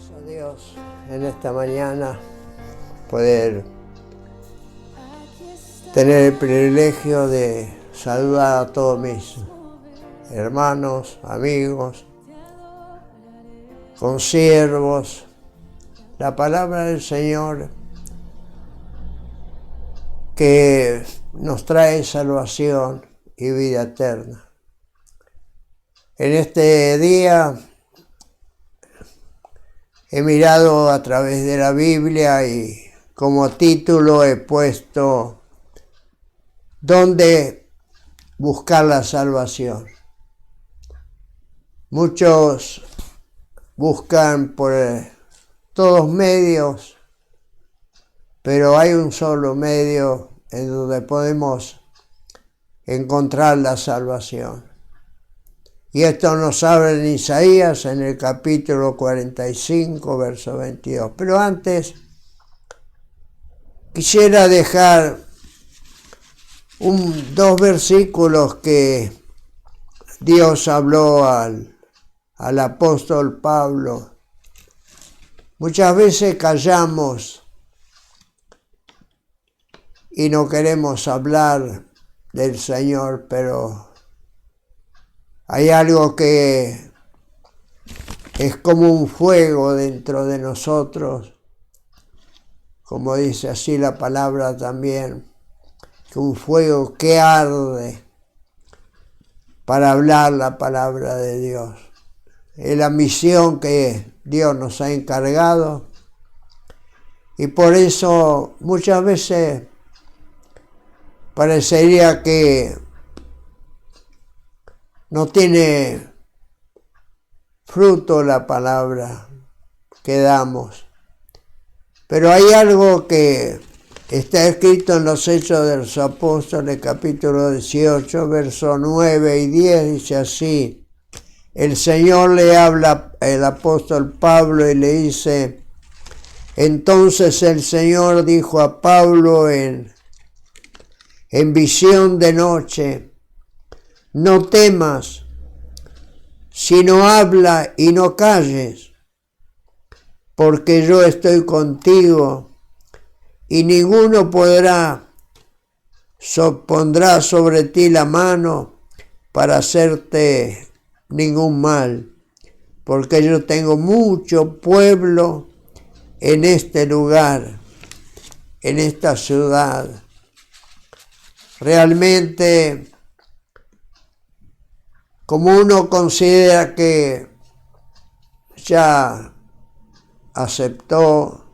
A Dios en esta mañana poder tener el privilegio de saludar a todos mis hermanos, amigos, consiervos. La palabra del Señor que nos trae salvación y vida eterna. En este día he mirado a través de la Biblia y como título he puesto ¿dónde buscar la salvación? Muchos buscan por todos medios, pero hay un solo medio en donde podemos encontrar la salvación. Y esto nos habla en Isaías en el capítulo 45, verso 22. Pero antes quisiera dejar dos versículos que Dios habló al apóstol Pablo. Muchas veces callamos y no queremos hablar del Señor, pero hay algo que es como un fuego dentro de nosotros, como dice así la palabra también, que un fuego que arde para hablar la palabra de Dios. Es la misión que Dios nos ha encargado y por eso muchas veces parecería que no tiene fruto la palabra que damos. Pero hay algo que está escrito en los Hechos de los Apóstoles, capítulo 18, versos 9 y 10, dice así. El Señor le habla al apóstol Pablo y le dice, entonces el Señor dijo a Pablo en visión de noche, no temas, sino habla y no calles, porque yo estoy contigo y ninguno pondrá sobre ti la mano para hacerte ningún mal, porque yo tengo mucho pueblo en este lugar, en esta ciudad. Realmente, como uno considera que ya aceptó,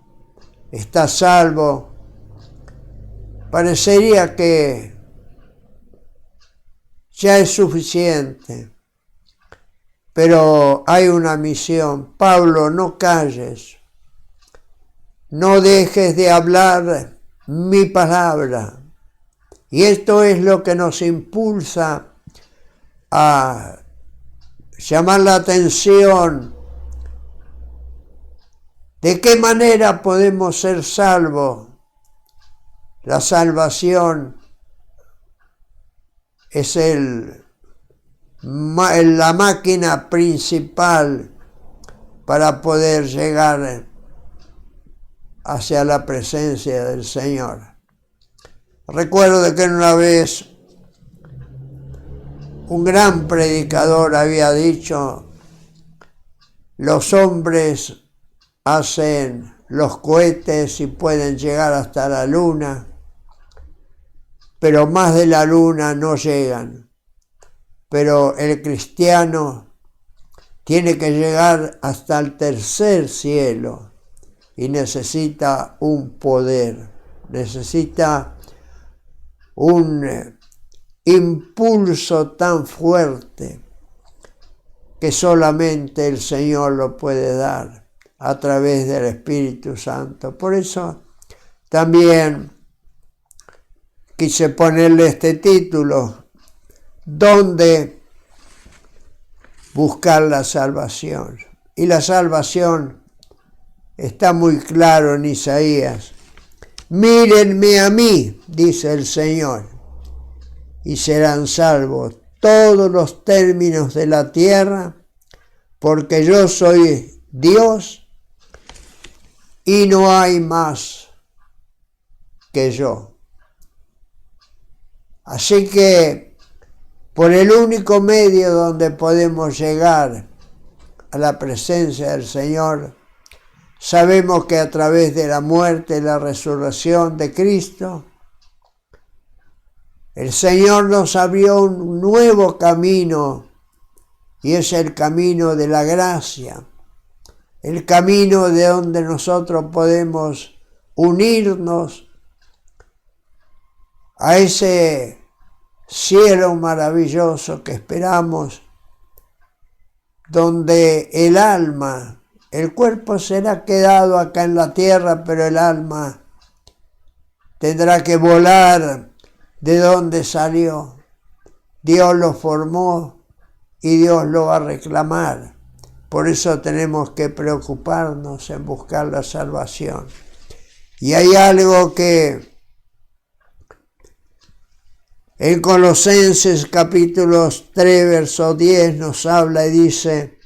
está salvo, parecería que ya es suficiente. Pero hay una misión. Pablo, no calles, no dejes de hablar mi palabra. Y esto es lo que nos impulsa a llamar la atención de qué manera podemos ser salvos. La salvación es la máquina principal para poder llegar hacia la presencia del Señor. Recuerdo que una vez un gran predicador había dicho, los hombres hacen los cohetes y pueden llegar hasta la luna, pero más de la luna no llegan. Pero el cristiano tiene que llegar hasta el tercer cielo y necesita un poder, necesita un impulso tan fuerte que solamente el Señor lo puede dar a través del Espíritu Santo. Por eso también quise ponerle este título, ¿dónde buscar la salvación? Y la salvación está muy claro en Isaías. Mírenme a mí, dice el Señor, y serán salvos todos los términos de la tierra, porque yo soy Dios y no hay más que yo. Así que por el único medio donde podemos llegar a la presencia del Señor, sabemos que a través de la muerte y la resurrección de Cristo, el Señor nos abrió un nuevo camino, y es el camino de la gracia, el camino de donde nosotros podemos unirnos a ese cielo maravilloso que esperamos, donde el alma, el cuerpo será quedado acá en la tierra, pero el alma tendrá que volar de donde salió. Dios lo formó y Dios lo va a reclamar. Por eso tenemos que preocuparnos en buscar la salvación. Y hay algo que en Colosenses capítulos 3, verso 10 nos habla y dice: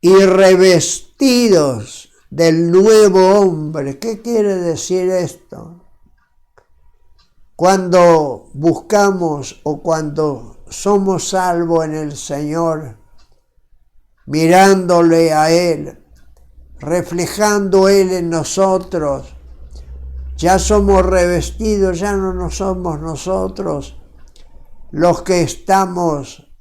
y revestidos del nuevo hombre. ¿Qué quiere decir esto? Cuando buscamos o cuando somos salvos en el Señor, mirándole a Él, reflejando Él en nosotros, ya somos revestidos, ya no somos nosotros los que estamos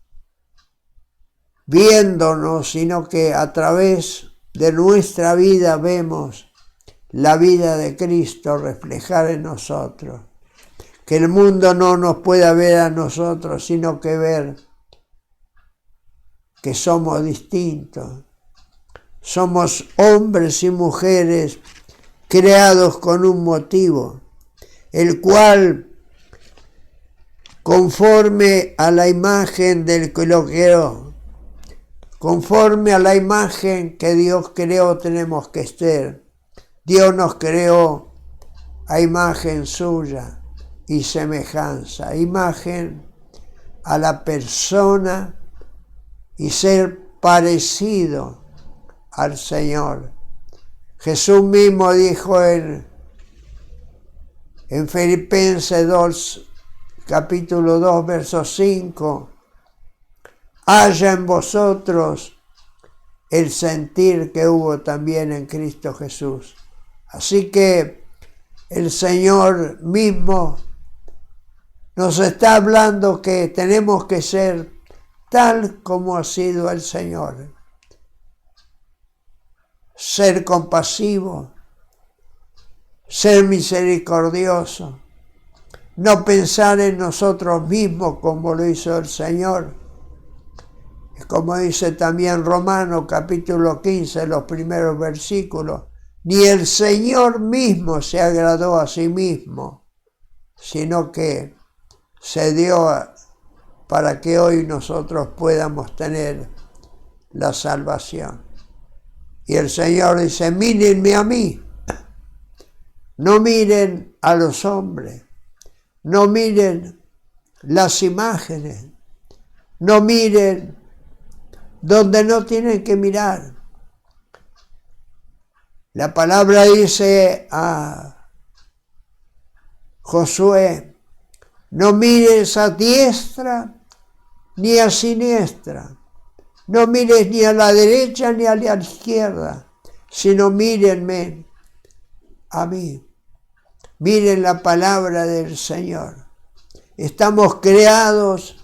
viéndonos, sino que a través de nuestra vida vemos la vida de Cristo reflejar en nosotros. Que el mundo no nos pueda ver a nosotros, sino que ver que somos distintos. Somos hombres y mujeres creados con un motivo, el cual, conforme a la imagen del que lo creó, conforme a la imagen que Dios creó, tenemos que ser. Dios nos creó a imagen suya y semejanza, imagen a la persona y ser parecido al Señor. Jesús mismo dijo en Filipenses 2, capítulo 2, verso 5, haya en vosotros el sentir que hubo también en Cristo Jesús. Así que el Señor mismo nos está hablando que tenemos que ser tal como ha sido el Señor. Ser compasivo, ser misericordioso, no pensar en nosotros mismos como lo hizo el Señor. Como dice también Romanos capítulo 15, los primeros versículos, ni el Señor mismo se agradó a sí mismo, sino que se dio para que hoy nosotros podamos tener la salvación. Y el Señor dice, mírenme a mí, no miren a los hombres, no miren las imágenes, no miren donde no tienen que mirar. La palabra dice a Josué, no mires a diestra ni a siniestra, no mires ni a la derecha ni a la izquierda, sino mírenme a mí. Miren la palabra del Señor. Estamos creados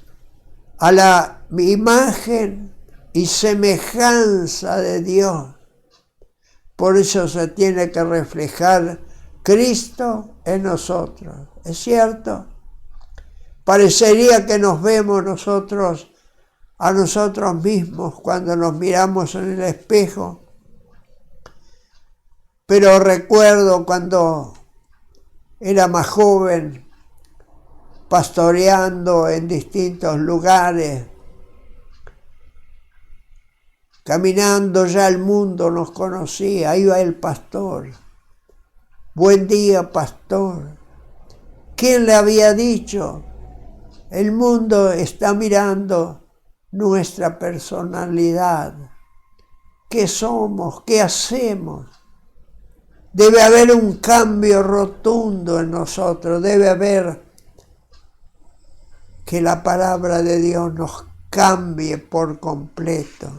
a la imagen y semejanza de Dios. Por eso se tiene que reflejar Cristo en nosotros. ¿Es cierto? Parecería que nos vemos nosotros a nosotros mismos cuando nos miramos en el espejo. Pero recuerdo cuando era más joven, pastoreando en distintos lugares, caminando, ya el mundo nos conocía, iba el pastor. Buen día, pastor. ¿Quién le había dicho? El mundo está mirando nuestra personalidad. ¿Qué somos? ¿Qué hacemos? Debe haber un cambio rotundo en nosotros, debe haber que la palabra de Dios nos cambie por completo.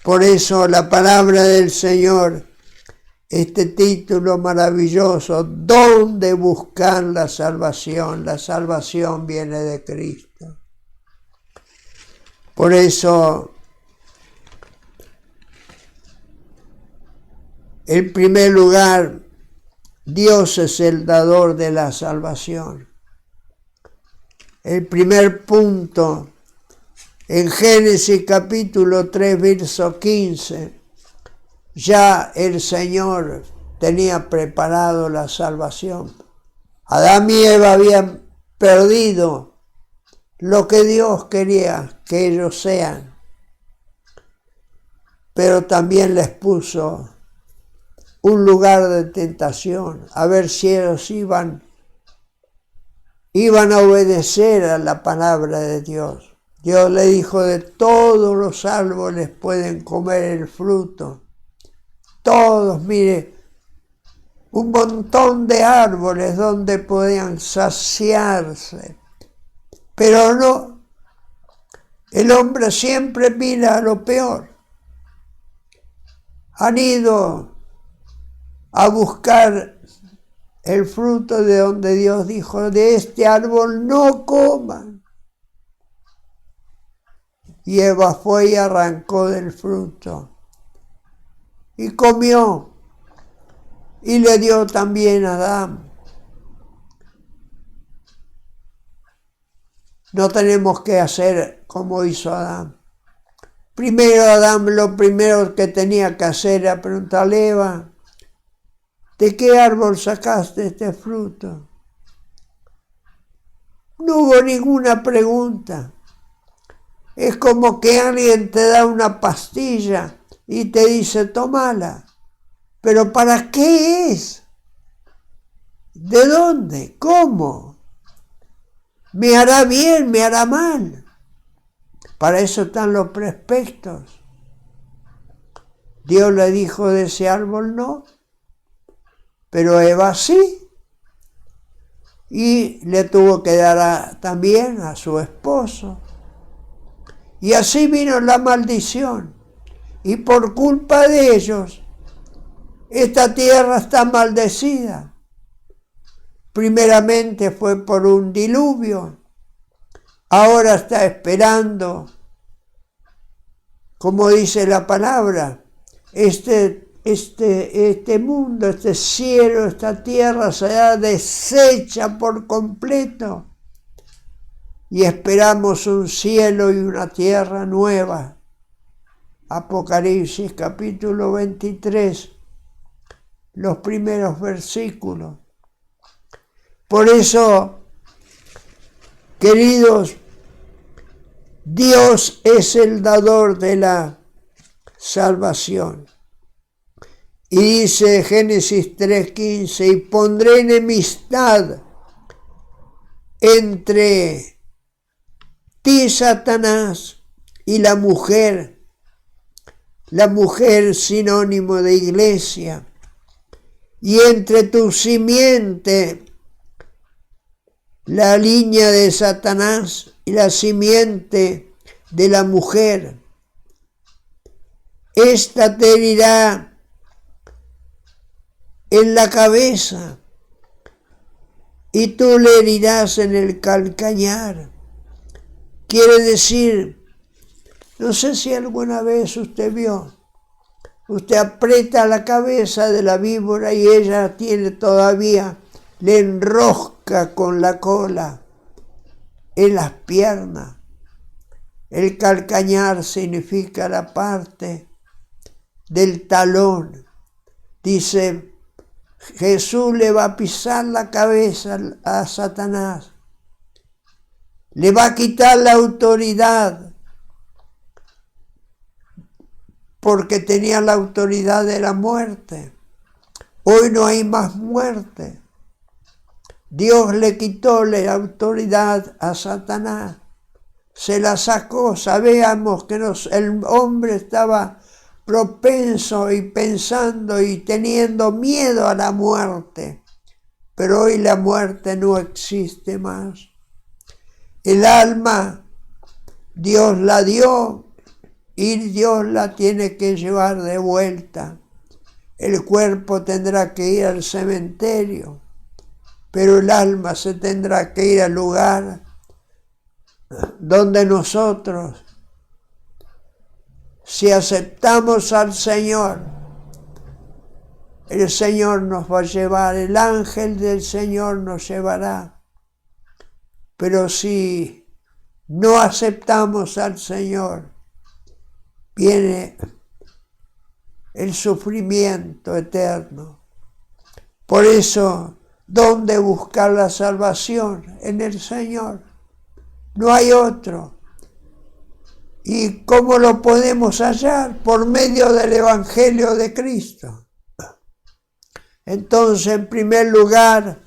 Por eso la palabra del Señor, este título maravilloso, ¿dónde buscar la salvación? La salvación viene de Cristo. Por eso, en primer lugar, Dios es el dador de la salvación. El primer punto, en Génesis capítulo 3, verso 15, ya el Señor tenía preparado la salvación. Adán y Eva habían perdido lo que Dios quería que ellos sean, pero también les puso un lugar de tentación, a ver si ellos iban a obedecer a la palabra de Dios. Dios le dijo, de todos los árboles pueden comer el fruto. Todos, mire, un montón de árboles donde podían saciarse. Pero no, el hombre siempre mira a lo peor. Han ido a buscar el fruto de donde Dios dijo, de este árbol no coman. Y Eva fue y arrancó del fruto. Y comió. Y le dio también a Adán. No tenemos que hacer como hizo Adán. Primero Adán lo primero que tenía que hacer era preguntarle a Eva, ¿de qué árbol sacaste este fruto? No hubo ninguna pregunta. Es como que alguien te da una pastilla y te dice, tómala. ¿Pero para qué es? ¿De dónde? ¿Cómo? ¿Me hará bien? ¿Me hará mal? Para eso están los prospectos. Dios le dijo de ese árbol no, pero Eva sí. Y le tuvo que dar también a su esposo. Y así vino la maldición. Y por culpa de ellos, esta tierra está maldecida. Primeramente fue por un diluvio. Ahora está esperando, como dice la palabra, este mundo, este cielo, esta tierra será deshecha por completo. Y esperamos un cielo y una tierra nueva. Apocalipsis capítulo 23, los primeros versículos. Por eso, queridos, Dios es el dador de la salvación. Y dice Génesis 3:15, y pondré enemistad entre ti, Satanás, y la mujer sinónimo de iglesia, y entre tu simiente, la línea de Satanás, y la simiente de la mujer. Esta te herirá en la cabeza, y tú le herirás en el calcañar. Quiere decir, no sé si alguna vez usted vio, usted aprieta la cabeza de la víbora y ella tiene todavía, le enrosca con la cola en las piernas. El calcañar significa la parte del talón. Dice, Jesús le va a pisar la cabeza a Satanás. Le va a quitar la autoridad, porque tenía la autoridad de la muerte. Hoy no hay más muerte. Dios le quitó la autoridad a Satanás. Se la sacó. Sabíamos que el hombre estaba propenso y pensando y teniendo miedo a la muerte, pero hoy la muerte no existe más. El alma, Dios la dio y Dios la tiene que llevar de vuelta. El cuerpo tendrá que ir al cementerio, pero el alma se tendrá que ir al lugar donde nosotros, si aceptamos al Señor, el Señor nos va a llevar, el ángel del Señor nos llevará. Pero si no aceptamos al Señor, viene el sufrimiento eterno. Por eso, ¿dónde buscar la salvación? En el Señor. No hay otro. ¿Y cómo lo podemos hallar? Por medio del Evangelio de Cristo. Entonces, en primer lugar,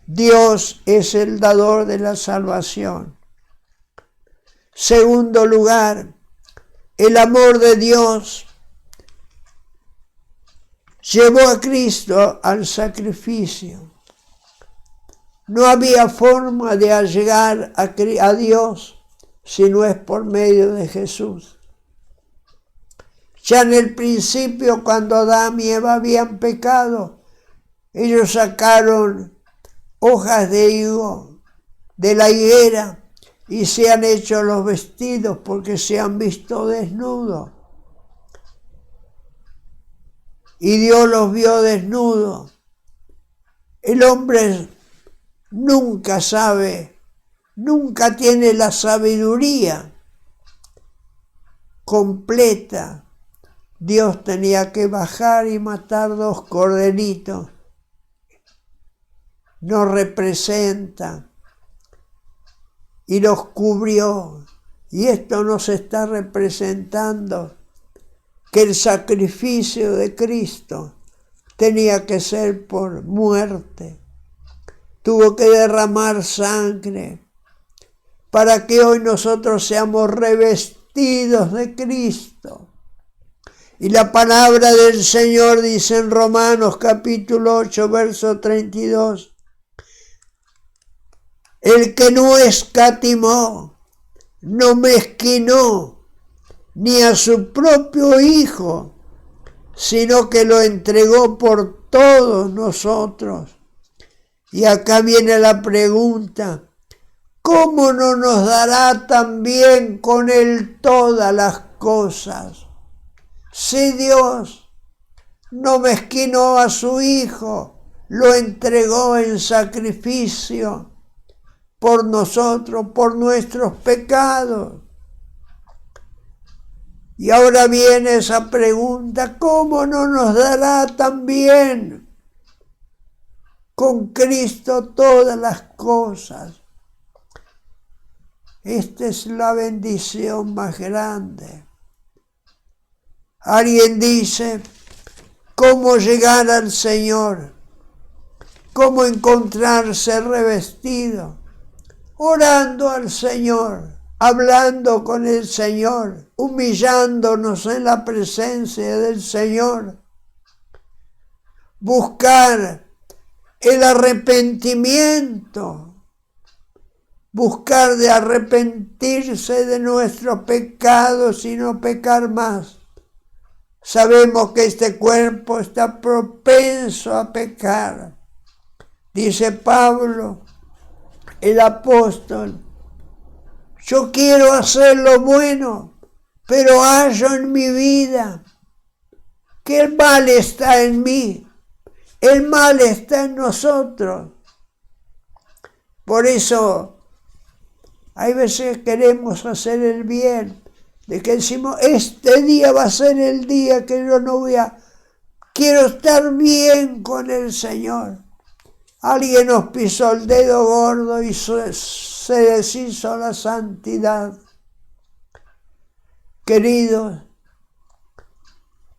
Dios es el dador de la salvación. Segundo lugar, el amor de Dios llevó a Cristo al sacrificio. No había forma de llegar a Dios si no es por medio de Jesús. Ya en el principio, cuando Adán y Eva habían pecado, ellos sacaron hojas de higo de la higuera y se han hecho los vestidos porque se han visto desnudos. Y Dios los vio desnudos. El hombre nunca sabe, nunca tiene la sabiduría completa. Dios tenía que bajar y matar 2 corderitos. Nos representa y los cubrió. Y esto nos está representando que el sacrificio de Cristo tenía que ser por muerte. Tuvo que derramar sangre para que hoy nosotros seamos revestidos de Cristo. Y la palabra del Señor dice en Romanos capítulo 8, verso 32, el que no escatimó, no mezquinó, ni a su propio Hijo, sino que lo entregó por todos nosotros. Y acá viene la pregunta, ¿cómo no nos dará también con Él todas las cosas? Si Dios no mezquinó a su Hijo, lo entregó en sacrificio por nosotros, por nuestros pecados. Y ahora viene esa pregunta, ¿cómo no nos dará también con Cristo todas las cosas? Esta es la bendición más grande. Alguien dice, ¿cómo llegar al Señor? ¿Cómo encontrarse revestido? Orando al Señor, hablando con el Señor, humillándonos en la presencia del Señor. Buscar el arrepentimiento, buscar de arrepentirse de nuestros pecados y no pecar más. Sabemos que este cuerpo está propenso a pecar. Dice Pablo, el apóstol, yo quiero hacer lo bueno, pero hallo en mi vida que el mal está en mí. El mal está en nosotros. Por eso, hay veces queremos hacer el bien, de que decimos, este día va a ser el día que yo no voy a... Quiero estar bien con el Señor. Alguien nos pisó el dedo gordo y se deshizo la santidad. Queridos,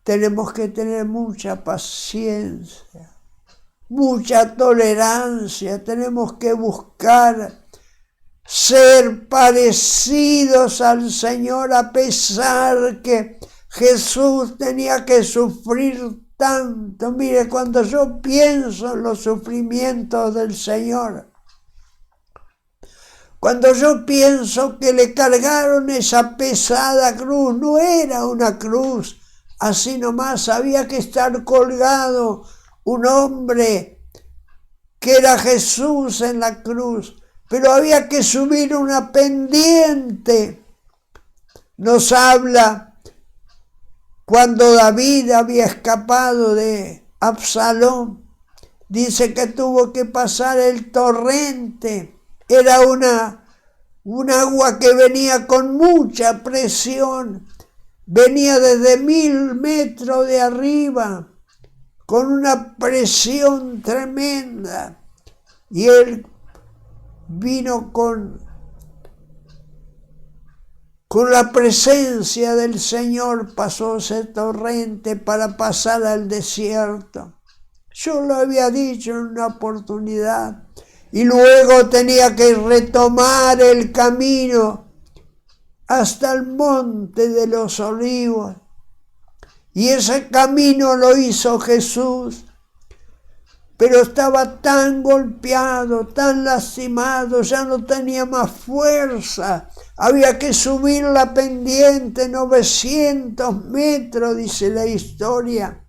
tenemos que tener mucha paciencia, mucha tolerancia. Tenemos que buscar ser parecidos al Señor a pesar que Jesús tenía que sufrir tanto. Mire, cuando yo pienso en los sufrimientos del Señor, cuando yo pienso que le cargaron esa pesada cruz, no era una cruz así nomás, había que estar colgado un hombre que era Jesús en la cruz, pero había que subir una pendiente. Nos habla cuando David había escapado de Absalón, dice que tuvo que pasar el torrente. Era un agua que venía con mucha presión, venía desde 1000 metros de arriba, con una presión tremenda, y él vino con la presencia del Señor, pasó ese torrente para pasar al desierto. Yo lo había dicho en una oportunidad, y luego tenía que retomar el camino hasta el monte de los olivos. Y ese camino lo hizo Jesús, pero estaba tan golpeado, tan lastimado, ya no tenía más fuerza. Había que subir la pendiente, 900 metros, dice la historia.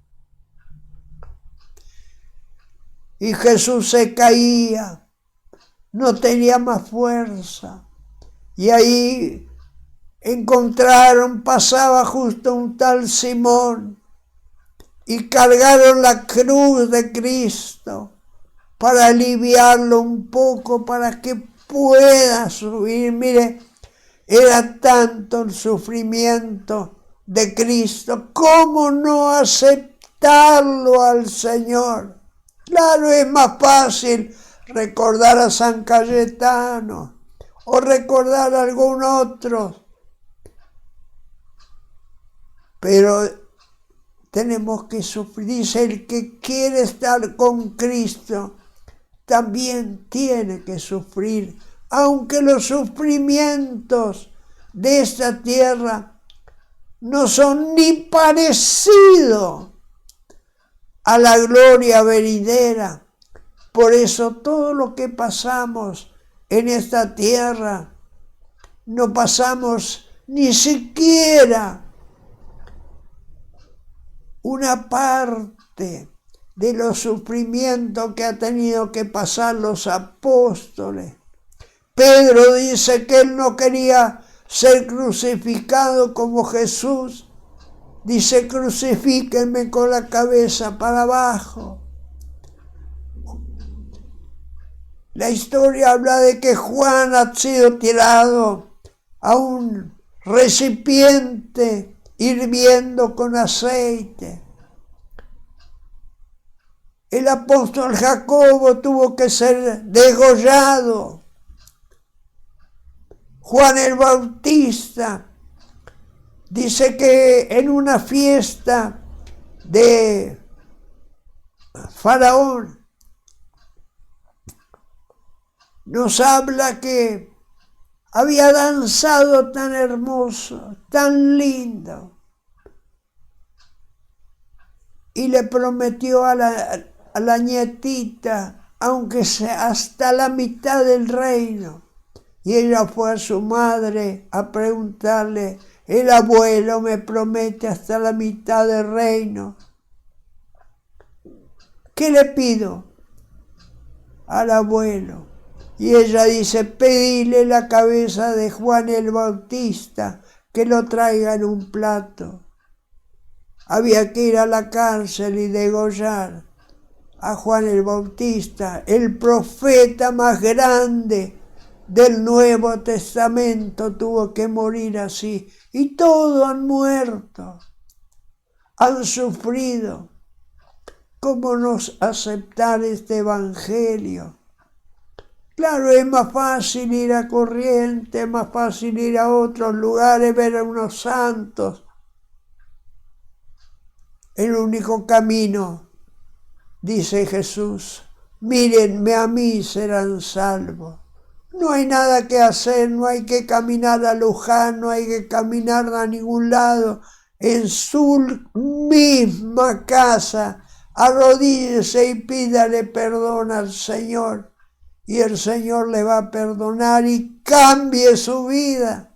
Y Jesús se caía, no tenía más fuerza. Y ahí pasaba justo un tal Simón, y cargaron la cruz de Cristo para aliviarlo un poco, para que pueda subir. Mire, era tanto el sufrimiento de Cristo, ¿cómo no aceptarlo al Señor? Claro, es más fácil recordar a San Cayetano o recordar a algún otro, pero tenemos que sufrir. Dice, el que quiere estar con Cristo también tiene que sufrir, aunque los sufrimientos de esta tierra no son ni parecidos a la gloria venidera. Por eso todo lo que pasamos en esta tierra, no pasamos ni siquiera una parte de los sufrimientos que ha tenido que pasar los apóstoles. Pedro dice que él no quería ser crucificado como Jesús. Dice, crucifíquenme con la cabeza para abajo. La historia habla de que Juan ha sido tirado a un recipiente hirviendo con aceite. El apóstol Jacobo tuvo que ser degollado. Juan el Bautista dice que en una fiesta de Faraón nos habla que había danzado tan hermoso, tan lindo, y le prometió a la nietita, aunque sea hasta la mitad del reino. Y ella fue a su madre a preguntarle, el abuelo me promete hasta la mitad del reino. ¿Qué le pido al abuelo? Y ella dice, pedile la cabeza de Juan el Bautista, que lo traiga en un plato. Había que ir a la cárcel y degollar a Juan el Bautista, el profeta más grande del Nuevo Testamento, tuvo que morir así. Y todos han muerto, han sufrido. ¿Cómo no aceptar este evangelio? Claro, es más fácil ir a Corrientes, es más fácil ir a otros lugares, ver a unos santos. El único camino, dice Jesús, mírenme a mí, serán salvos. No hay nada que hacer, no hay que caminar a Luján, no hay que caminar a ningún lado. en su misma casa, arrodíllese y pídale perdón al Señor, y el Señor le va a perdonar y cambie su vida.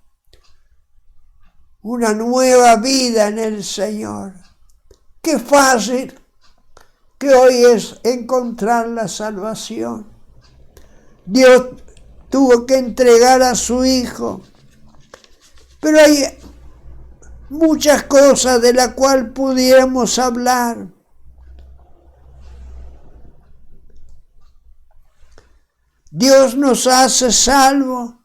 Una nueva vida en el Señor. Qué fácil que hoy es encontrar la salvación. Dios tuvo que entregar a su Hijo, pero hay muchas cosas de las cuales pudiéramos hablar. Dios nos hace salvos.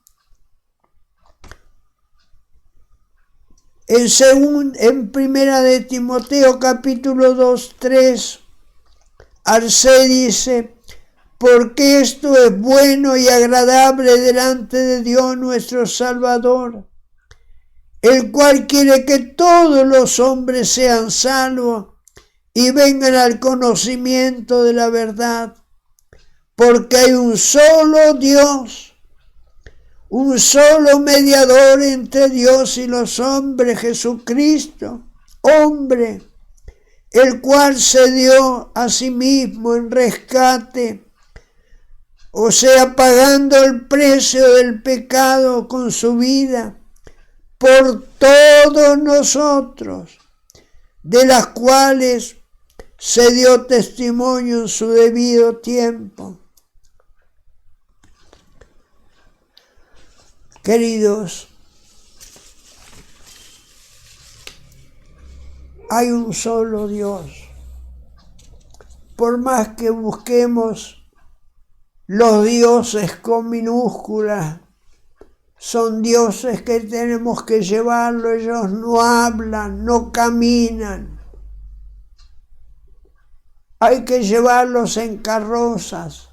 En primera de Timoteo capítulo 2, 3 al 6 dice: porque esto es bueno y agradable delante de Dios nuestro Salvador, el cual quiere que todos los hombres sean salvos y vengan al conocimiento de la verdad. Porque hay un solo Dios, un solo mediador entre Dios y los hombres, Jesucristo, hombre, el cual se dio a sí mismo en rescate, o sea, pagando el precio del pecado con su vida, por todos nosotros, de las cuales se dio testimonio en su debido tiempo. Queridos, hay un solo Dios. Por más que busquemos los dioses con minúsculas, son dioses que tenemos que llevarlo. Ellos no hablan, no caminan. Hay que llevarlos en carrozas.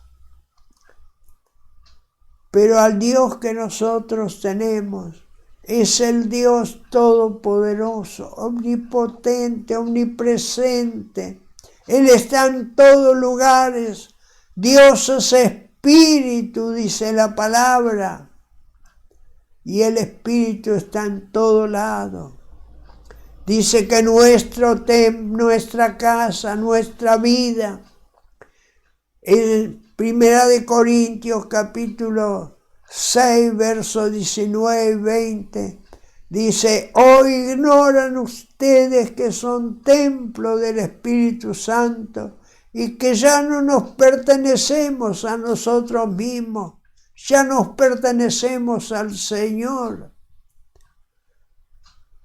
Pero al Dios que nosotros tenemos es el Dios todopoderoso, omnipotente, omnipresente. Él está en todos lugares. Dios es espíritu, dice la palabra. Y el espíritu está en todo lado. Dice que nuestra casa, nuestra vida, en Primera de Corintios capítulo 6, versos 19 y 20, dice: hoy ignoran ustedes que son templo del Espíritu Santo y que ya no nos pertenecemos a nosotros mismos, ya nos pertenecemos al Señor,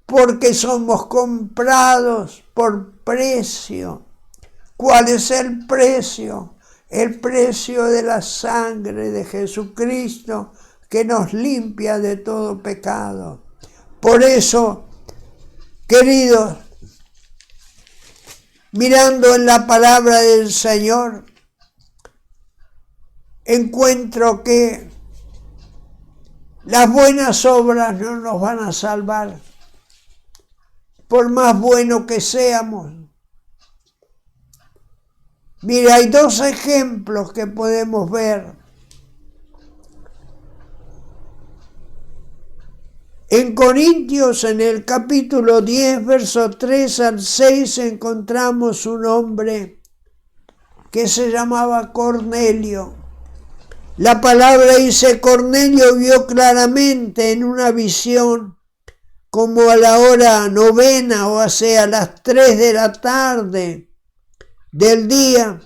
porque somos comprados por precio. ¿Cuál es el precio? El precio de la sangre de Jesucristo, que nos limpia de todo pecado. Por eso, queridos, mirando en la palabra del Señor, encuentro que las buenas obras no nos van a salvar, por más buenos que seamos. Mira, hay dos ejemplos que podemos ver. En Corintios, en el capítulo 10, versos 3 al 6, encontramos un hombre que se llamaba Cornelio. La palabra dice: Cornelio vio claramente en una visión, como a la hora 9, o sea, a las 3 de la tarde del día,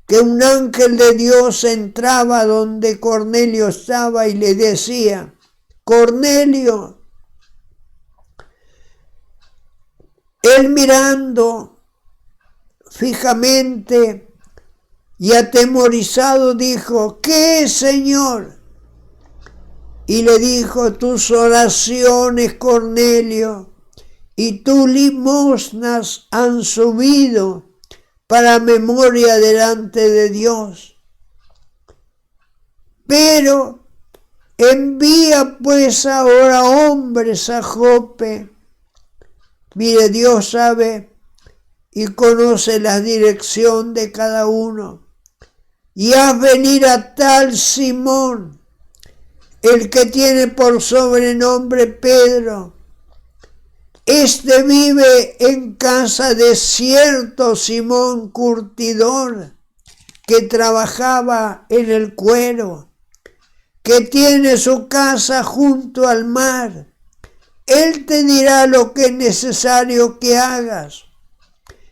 que un ángel de Dios entraba donde Cornelio estaba y le decía: Cornelio. Él, mirando fijamente y atemorizado, dijo: ¿qué es, Señor? Y le dijo: tus oraciones, Cornelio, y tus limosnas han subido para memoria delante de Dios. Pero envía pues ahora hombres a Jope. Mire, Dios sabe y conoce la dirección de cada uno. Y haz venir a tal Simón, el que tiene por sobrenombre Pedro. Este vive en casa de cierto Simón curtidor, que trabajaba en el cuero, que tiene su casa junto al mar. Él te dirá lo que es necesario que hagas.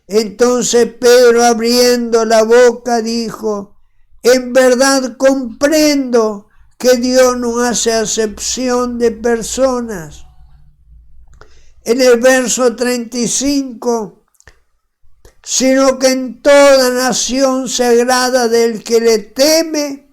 Entonces Pedro, abriendo la boca, dijo: en verdad comprendo que Dios no hace acepción de personas. En el verso 35, sino que en toda nación se agrada del que le teme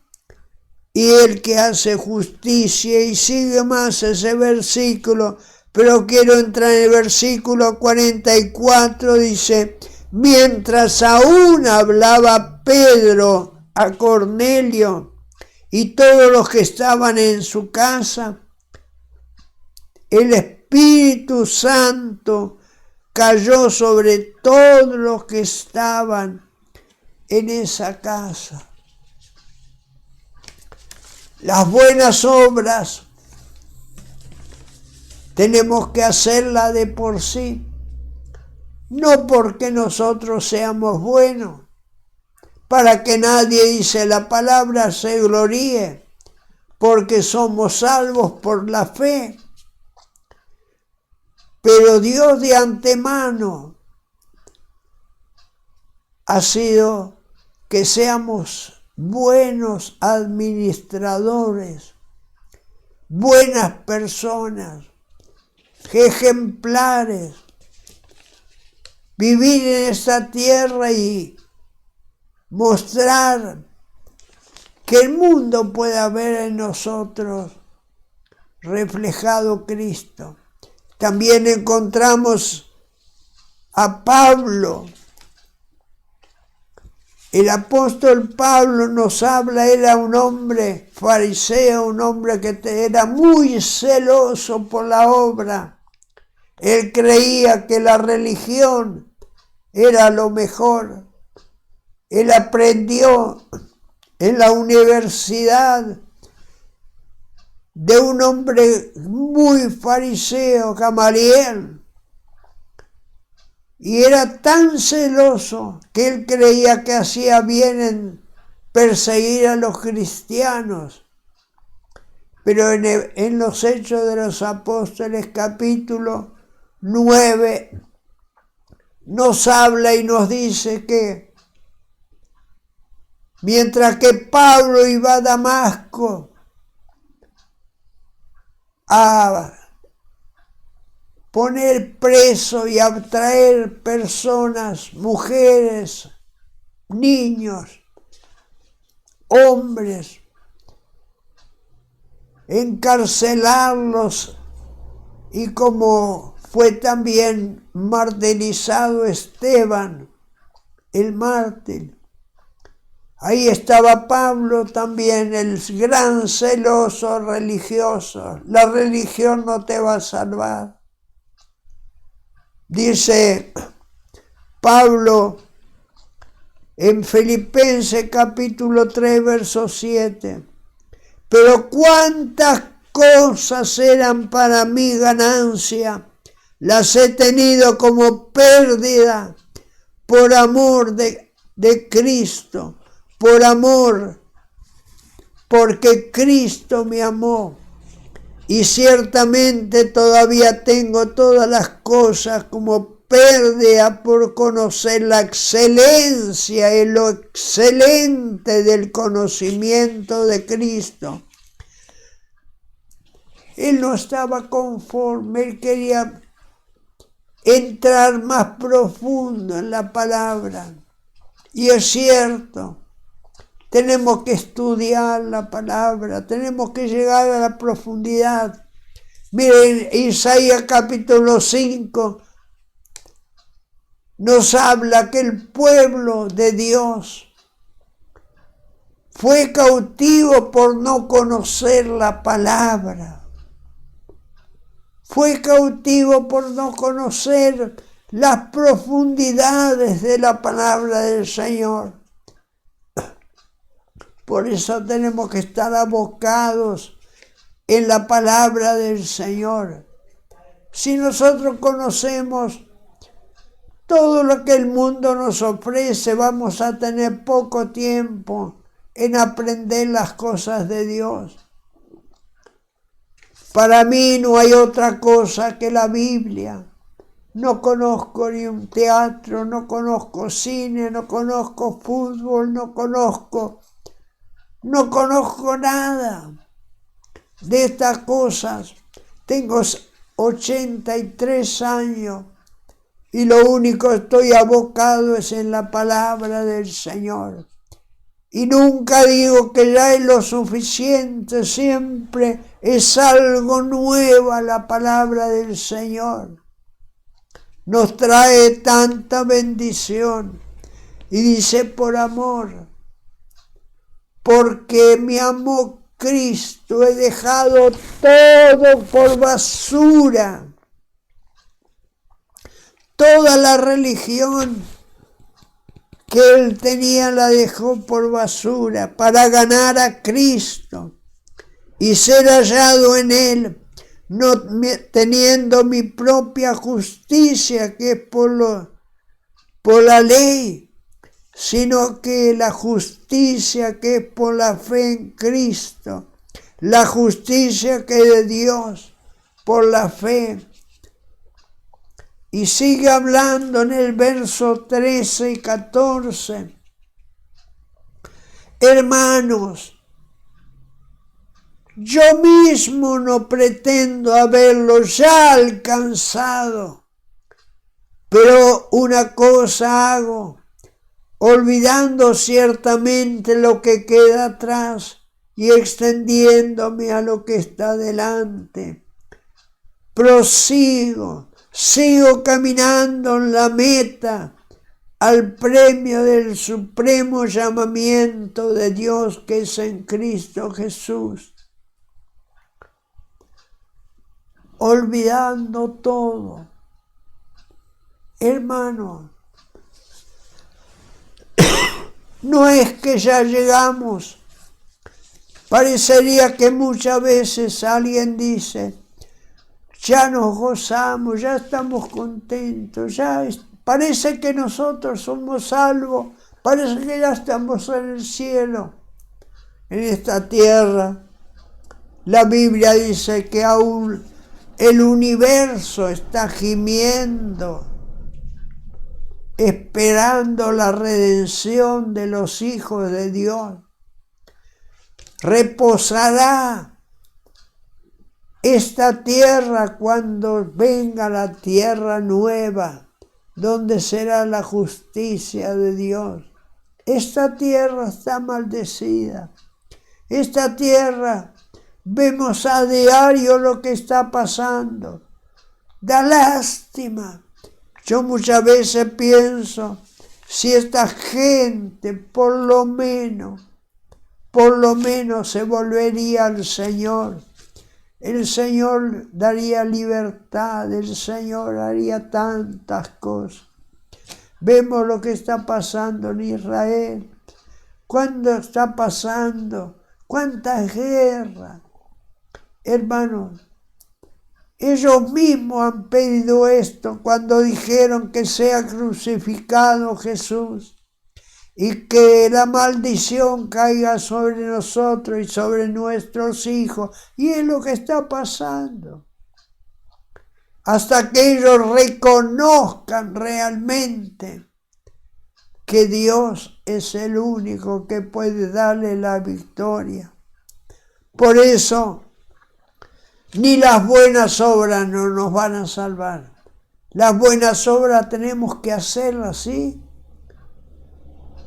y el que hace justicia. Y sigue más ese versículo, pero quiero entrar en el versículo 44, dice: mientras aún hablaba Pedro a Cornelio y todos los que estaban en su casa, el Espíritu Santo cayó sobre todos los que estaban en esa casa. Las buenas obras tenemos que hacerlas de por sí, no porque nosotros seamos buenos, para que nadie, dice la palabra, se gloríe, porque somos salvos por la fe. Pero Dios de antemano ha sido que seamos buenos administradores, buenas personas, ejemplares, vivir en esta tierra y mostrar que el mundo pueda ver en nosotros reflejado Cristo. También encontramos a Pablo. El apóstol Pablo nos habla, era un hombre fariseo, un hombre que era muy celoso por la obra. Él creía que la religión era lo mejor. Él aprendió en la universidad de un hombre muy fariseo, Gamaliel, y era tan celoso que él creía que hacía bien en perseguir a los cristianos. Pero en los Hechos de los Apóstoles, capítulo 9, nos habla y nos dice que mientras que Pablo iba a Damasco a poner preso y a traer personas, mujeres, niños, hombres, encarcelarlos, y como fue también martirizado Esteban, el mártir. Ahí estaba Pablo también, el gran celoso religioso. La religión no te va a salvar. Dice Pablo en Filipenses capítulo 3, verso 7. Pero cuántas cosas eran para mí ganancia, las he tenido como pérdida por amor de Cristo. Por amor, porque Cristo me amó, y ciertamente todavía tengo todas las cosas como pérdida por conocer la excelencia y lo excelente del conocimiento de Cristo. Él no estaba conforme, él quería entrar más profundo en la palabra, y es cierto. Tenemos que estudiar la palabra, tenemos que llegar a la profundidad. Miren, Isaías capítulo 5 nos habla que el pueblo de Dios fue cautivo por no conocer la palabra. Fue cautivo por no conocer las profundidades de la palabra del Señor. Por eso tenemos que estar abocados en la palabra del Señor. Si nosotros conocemos todo lo que el mundo nos ofrece, vamos a tener poco tiempo en aprender las cosas de Dios. Para mí no hay otra cosa que la Biblia. No conozco ni un teatro, no conozco cine, no conozco fútbol, no conozco nada de estas cosas. Tengo 83 años y lo único que estoy abocado es en la palabra del Señor. Y nunca digo que ya es lo suficiente, siempre es algo nuevo la palabra del Señor. Nos trae tanta bendición. Y dice, por amor, porque me amó Cristo, he dejado todo por basura. Toda la religión que él tenía la dejó por basura para ganar a Cristo y ser hallado en él, no teniendo mi propia justicia que es por la ley, sino que la justicia que es por la fe en Cristo, la justicia que es de Dios por la fe. Y sigue hablando en el verso 13 y 14. Hermanos, yo mismo no pretendo haberlo ya alcanzado, pero una cosa hago, olvidando ciertamente lo que queda atrás y extendiéndome a lo que está delante. Sigo caminando en la meta, al premio del supremo llamamiento de Dios que es en Cristo Jesús. Olvidando todo. Hermano, no es que ya llegamos. Parecería que muchas veces alguien dice, ya nos gozamos, ya estamos contentos, parece que nosotros somos salvos, parece que ya estamos en el cielo. En esta tierra, la Biblia dice que aún el universo está gimiendo, esperando la redención de los hijos de Dios. Reposará esta tierra cuando venga la tierra nueva, donde será la justicia de Dios. Esta tierra está maldecida. Esta tierra, vemos a diario lo que está pasando. Da lástima. Yo muchas veces pienso, si esta gente por lo menos se volvería al Señor, el Señor daría libertad, el Señor haría tantas cosas. Vemos lo que está pasando en Israel. ¿Cuándo está pasando? ¿Cuántas guerras? Hermanos, ellos mismos han pedido esto cuando dijeron que sea crucificado Jesús y que la maldición caiga sobre nosotros y sobre nuestros hijos. Y es lo que está pasando. Hasta que ellos reconozcan realmente que Dios es el único que puede darle la victoria. Por eso, ni las buenas obras no nos van a salvar. Las buenas obras tenemos que hacerlas, sí,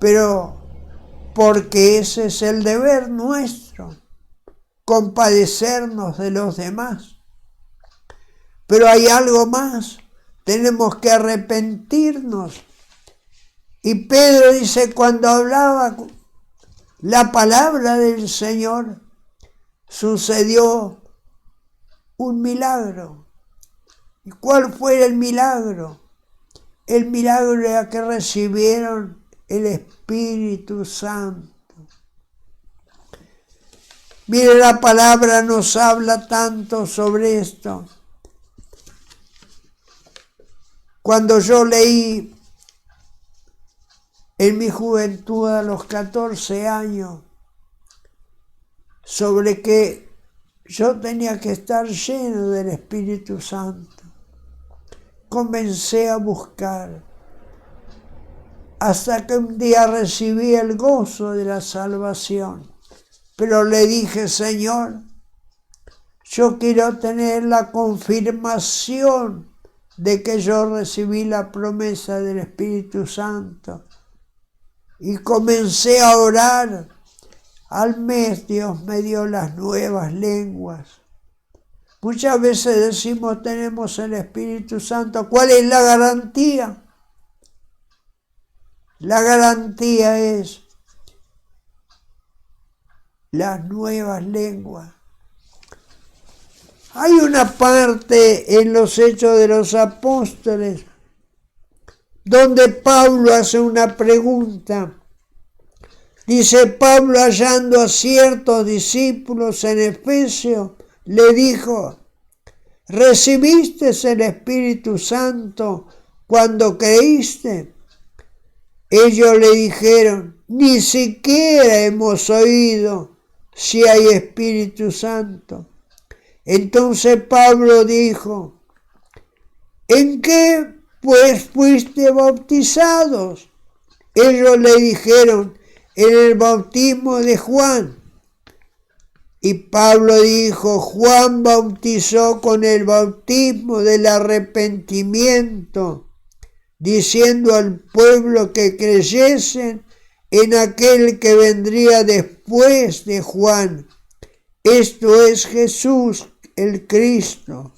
pero porque ese es el deber nuestro, compadecernos de los demás. Pero hay algo más, tenemos que arrepentirnos. Y Pedro dice, cuando hablaba la palabra del Señor, sucedió un milagro. ¿Y cuál fue el milagro? El milagro era que recibieron el Espíritu Santo. Mire, la palabra nos habla tanto sobre esto. Cuando yo leí en mi juventud a los 14 años sobre que yo tenía que estar lleno del Espíritu Santo, comencé a buscar hasta que un día recibí el gozo de la salvación. Pero le dije, Señor, yo quiero tener la confirmación de que yo recibí la promesa del Espíritu Santo. Y comencé a orar. Al mes Dios me dio las nuevas lenguas. Muchas veces decimos, tenemos el Espíritu Santo. ¿Cuál es la garantía? La garantía es las nuevas lenguas. Hay una parte en los Hechos de los Apóstoles donde Pablo hace una pregunta. Dice, Pablo, hallando a ciertos discípulos en Efesio, le dijo, ¿recibiste el Espíritu Santo cuando creíste? Ellos le dijeron, ni siquiera hemos oído si hay Espíritu Santo. Entonces Pablo dijo, ¿en qué pues fuiste bautizados? Ellos le dijeron, en el bautismo de Juan. Y Pablo dijo, Juan bautizó con el bautismo del arrepentimiento, diciendo al pueblo que creyesen en aquel que vendría después de Juan. Esto es Jesús, el Cristo.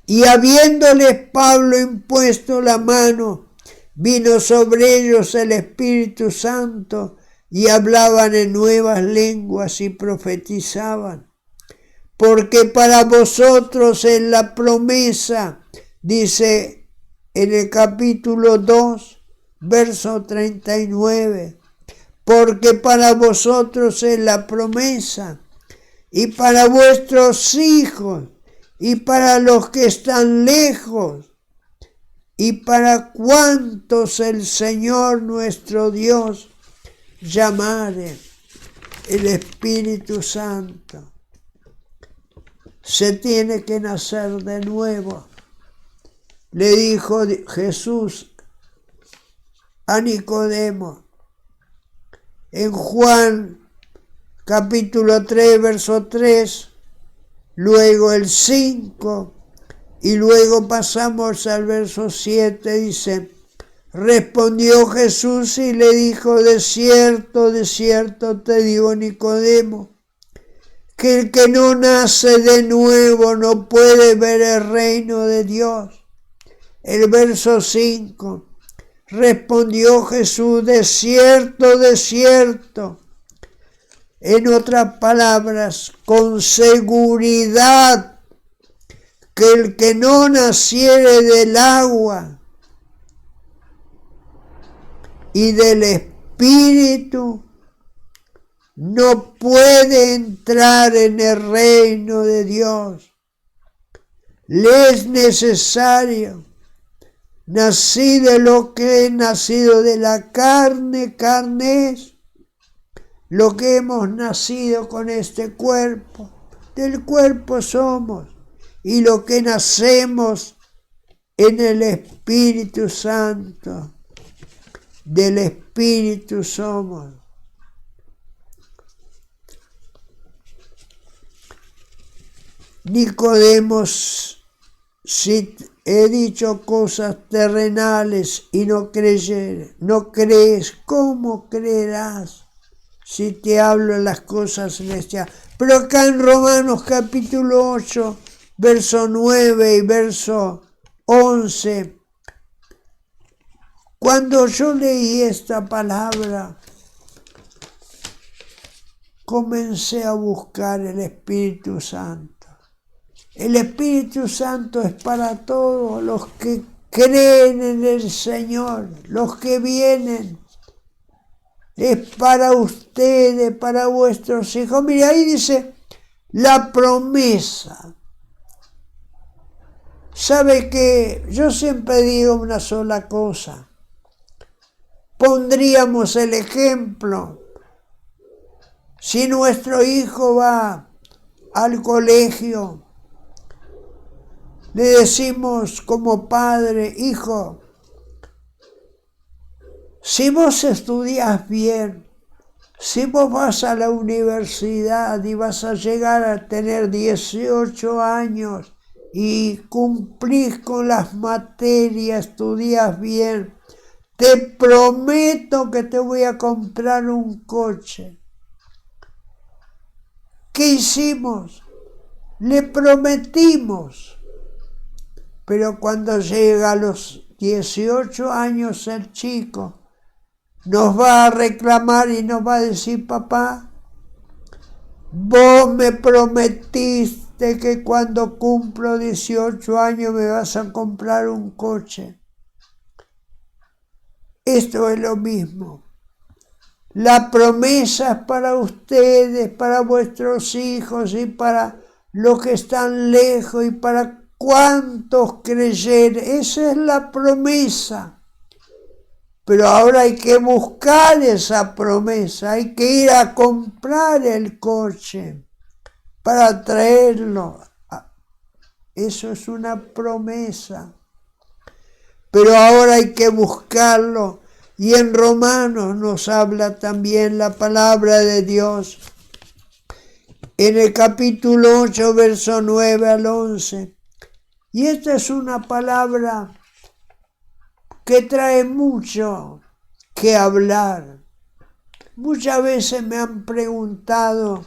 Y habiéndoles Pablo impuesto la mano, vino sobre ellos el Espíritu Santo y hablaban en nuevas lenguas y profetizaban. Porque para vosotros es la promesa, dice en el capítulo 2, verso 39, porque para vosotros es la promesa, y para vuestros hijos, y para los que están lejos, y para cuantos el Señor nuestro Dios llamare. El Espíritu Santo se tiene que nacer de nuevo. Le dijo Jesús a Nicodemo en Juan capítulo 3, verso 3, luego el 5, y luego pasamos al verso 7, dice, respondió Jesús y le dijo, de cierto te digo, Nicodemo, que el que no nace de nuevo no puede ver el reino de Dios. El verso 5, respondió Jesús, de cierto, en otras palabras, con seguridad, que el que no naciere del agua y del Espíritu no puede entrar en el reino de Dios. Le es necesario, nacido lo que es nacido de la carne, carne es lo que hemos nacido con este cuerpo, del cuerpo somos, y lo que nacemos en el Espíritu Santo, del Espíritu somos. Nicodemo, si he dicho cosas terrenales y no crees, ¿cómo creerás si te hablo las cosas celestiales? Pero acá en Romanos capítulo 8, verso 9 y verso 11, cuando yo leí esta palabra, comencé a buscar el Espíritu Santo. El Espíritu Santo es para todos los que creen en el Señor, los que vienen. Es para ustedes, para vuestros hijos. Mira, ahí dice la promesa. ¿Sabe qué? Yo siempre digo una sola cosa. Pondríamos el ejemplo. Si nuestro hijo va al colegio, le decimos como padre, hijo, si vos estudias bien, si vos vas a la universidad y vas a llegar a tener 18 años y cumplís con las materias, estudias bien, te prometo que te voy a comprar un coche. ¿Qué hicimos? Le prometimos. Pero cuando llega a los 18 años el chico, nos va a reclamar y nos va a decir, papá, vos me prometiste que cuando cumplo 18 años me vas a comprar un coche. Esto es lo mismo. La promesa es para ustedes, para vuestros hijos y para los que están lejos y para cuantos creyeren. Esa es la promesa. Pero ahora hay que buscar esa promesa, hay que ir a comprar el coche para traerlo. Eso es una promesa. Pero ahora hay que buscarlo. Y en Romanos nos habla también la palabra de Dios. En el capítulo 8, verso 9 al 11. Y esta es una palabra que trae mucho que hablar. Muchas veces me han preguntado,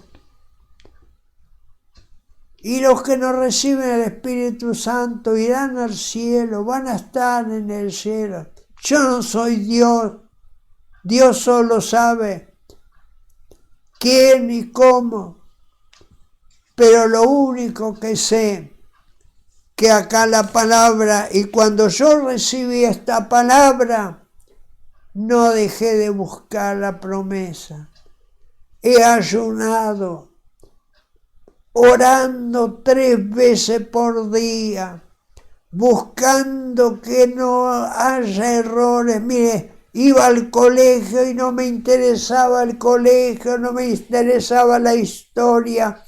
¿y los que no reciben el Espíritu Santo irán al cielo? ¿Van a estar en el cielo? Yo no soy Dios. Dios solo sabe quién y cómo. Pero lo único que sé, que acá la palabra, y cuando yo recibí esta palabra, no dejé de buscar la promesa. He ayunado, orando 3 veces por día, buscando que no haya errores. Mire, iba al colegio y no me interesaba el colegio, no me interesaba la historia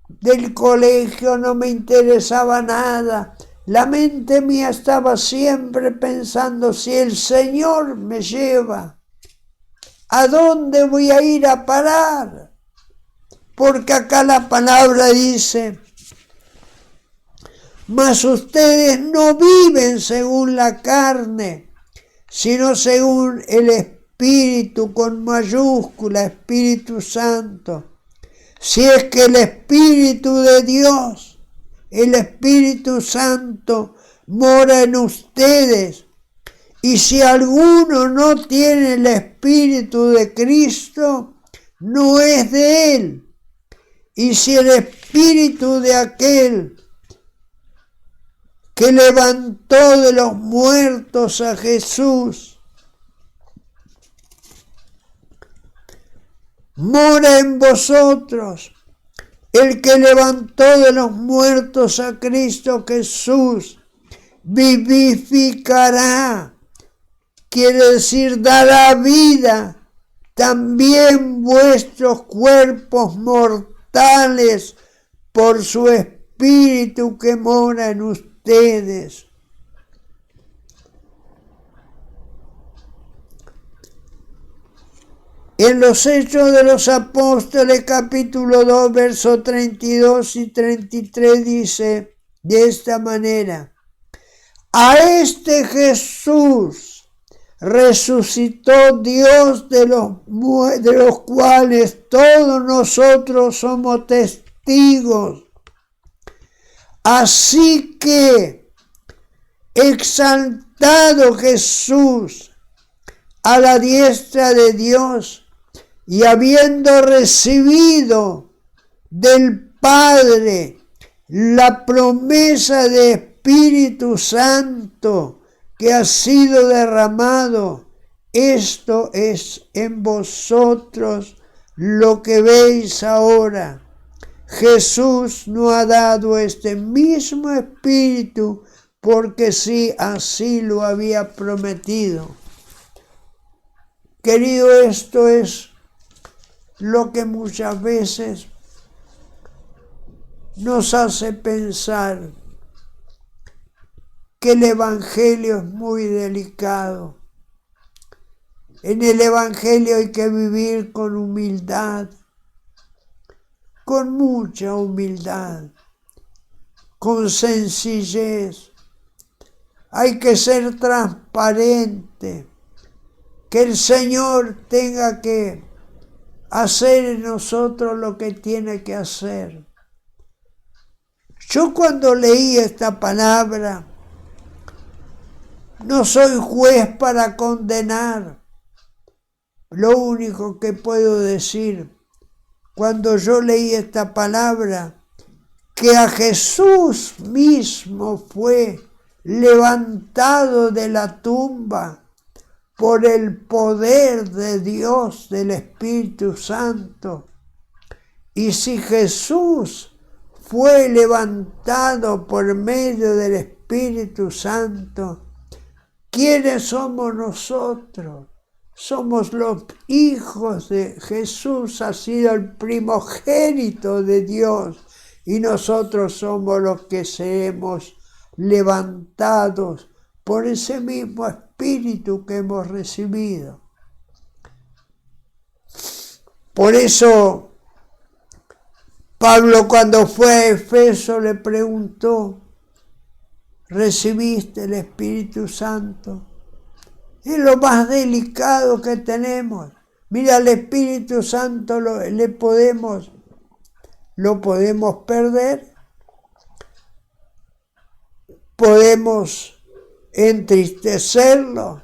del colegio, no me interesaba nada. La mente mía estaba siempre pensando, si el Señor me lleva, ¿a dónde voy a ir a parar? Porque acá la palabra dice, mas ustedes no viven según la carne, sino según el Espíritu, con mayúscula, Espíritu Santo. Si es que el Espíritu de Dios, el Espíritu Santo, mora en ustedes, y si alguno no tiene el Espíritu de Cristo, no es de él. Y si el Espíritu de aquel que levantó de los muertos a Jesús mora en vosotros, el que levantó de los muertos a Cristo Jesús, vivificará, quiere decir dará vida, también vuestros cuerpos mortales por su Espíritu que mora en ustedes. En los Hechos de los Apóstoles, capítulo 2, versos 32 y 33, dice de esta manera, a este Jesús resucitó Dios de los cuales todos nosotros somos testigos. Así que, exaltado Jesús a la diestra de Dios, y habiendo recibido del Padre la promesa de Espíritu Santo que ha sido derramado, esto es en vosotros lo que veis ahora. Jesús nos ha dado este mismo Espíritu porque sí, así lo había prometido. Querido, esto es lo que muchas veces nos hace pensar que el Evangelio es muy delicado. En el Evangelio hay que vivir con humildad, con mucha humildad, con sencillez. Hay que ser transparente, que el Señor tenga que hacer en nosotros lo que tiene que hacer. Yo cuando leí esta palabra, no soy juez para condenar. Lo único que puedo decir, cuando yo leí esta palabra, que a Jesús mismo fue levantado de la tumba por el poder de Dios, del Espíritu Santo. Y si Jesús fue levantado por medio del Espíritu Santo, ¿quiénes somos nosotros? Somos los hijos de Jesús, ha sido el primogénito de Dios, y nosotros somos los que seremos levantados por ese mismo Espíritu que hemos recibido. Por eso Pablo, cuando fue a Efeso, le preguntó: ¿recibiste el Espíritu Santo? Es lo más delicado que tenemos. Mira, al Espíritu Santo lo podemos perder, podemos entristecerlo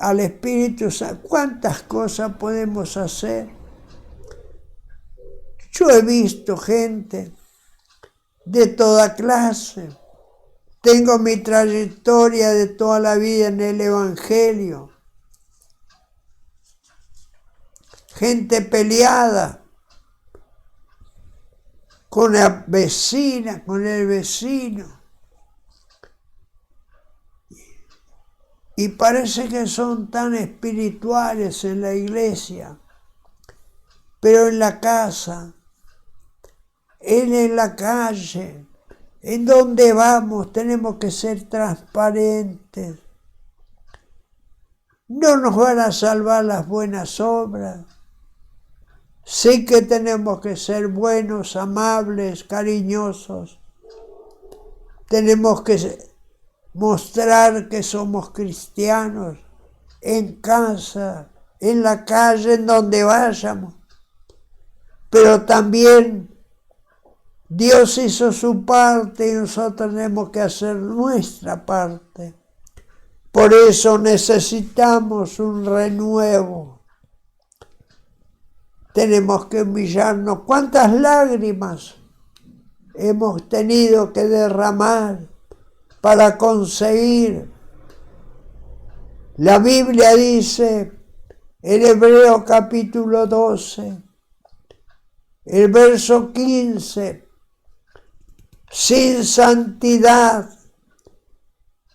al Espíritu Santo. ¿Cuántas cosas podemos hacer? Yo he visto gente de toda clase. Tengo mi trayectoria de toda la vida en el Evangelio. Gente peleada con la vecina, con el vecino. Y parece que son tan espirituales en la iglesia, pero en la casa, en la calle, en donde vamos, tenemos que ser transparentes. No nos van a salvar las buenas obras. Sí que tenemos que ser buenos, amables, cariñosos. Tenemos que mostrar que somos cristianos en casa, en la calle, en donde vayamos. Pero también Dios hizo su parte y nosotros tenemos que hacer nuestra parte. Por eso necesitamos un renuevo. Tenemos que humillarnos. ¿Cuántas lágrimas hemos tenido que derramar para conseguir? La Biblia dice en Hebreos capítulo 12, el verso 15, sin santidad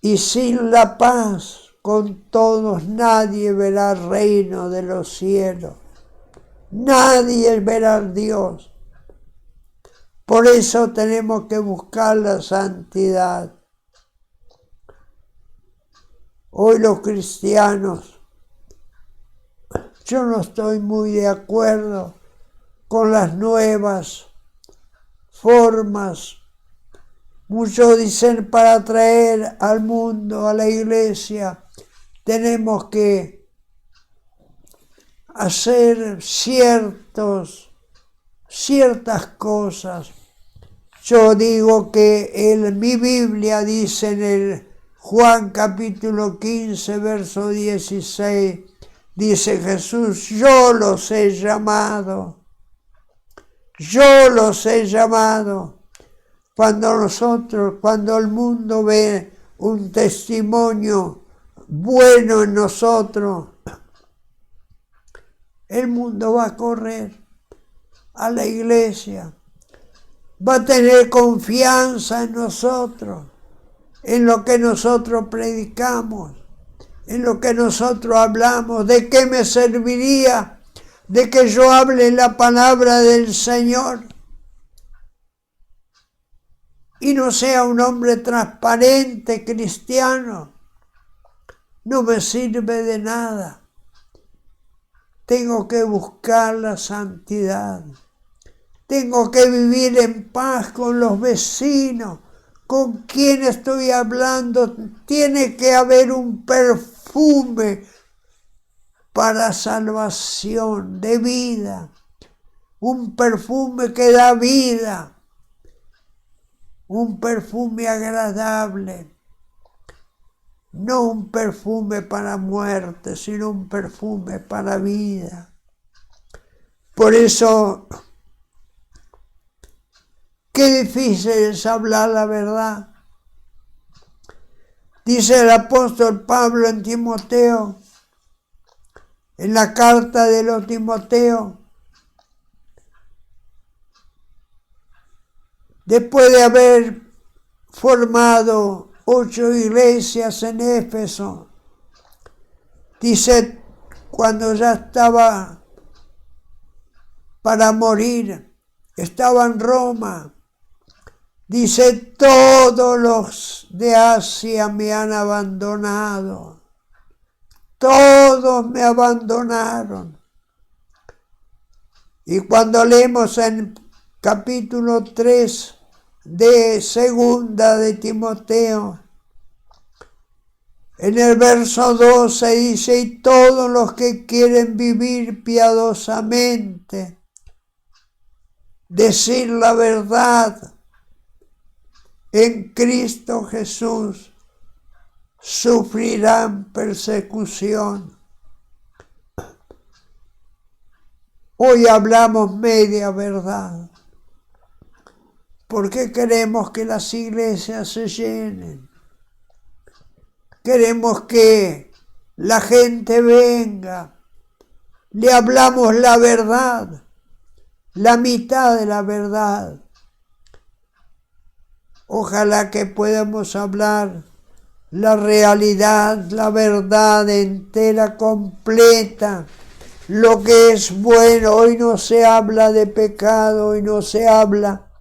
y sin la paz con todos nadie verá el reino de los cielos. Nadie verá a Dios. Por eso tenemos que buscar la santidad. Hoy los cristianos, yo no estoy muy de acuerdo con las nuevas formas. Muchos dicen, para traer al mundo, a la iglesia, tenemos que hacer ciertas cosas. Yo digo que mi Biblia dice en el Juan capítulo 15, verso 16, dice Jesús: yo los he llamado. Cuando el mundo ve un testimonio bueno en nosotros, el mundo va a correr a la iglesia. va a tener confianza en nosotros, en lo que nosotros predicamos, en lo que nosotros hablamos. ¿De qué me serviría de que yo hable la palabra del Señor y no sea un hombre transparente, cristiano? No me sirve de nada. Tengo que buscar la santidad. Tengo que vivir en paz con los vecinos, con quien estoy hablando. Tiene que haber un perfume para salvación, de vida. Un perfume que da vida. Un perfume agradable. No un perfume para muerte, sino un perfume para vida. Por eso, qué difícil es hablar la verdad. Dice el apóstol Pablo en Timoteo, en la carta de los Timoteo, después de haber formado 8 iglesias en Éfeso, dice, cuando ya estaba para morir, estaba en Roma, dice, todos los de Asia me han abandonado, todos me abandonaron. Y cuando leemos en capítulo 3 de segunda de Timoteo, en el verso 12 dice, y todos los que quieren vivir piadosamente, decir la verdad en Cristo Jesús, sufrirán persecución. Hoy hablamos media verdad, porque queremos que las iglesias se llenen. Queremos que la gente venga. Le hablamos la verdad, la mitad de la verdad. Ojalá que podamos hablar la realidad, la verdad entera, completa, lo que es bueno. Hoy no se habla de pecado, hoy no se habla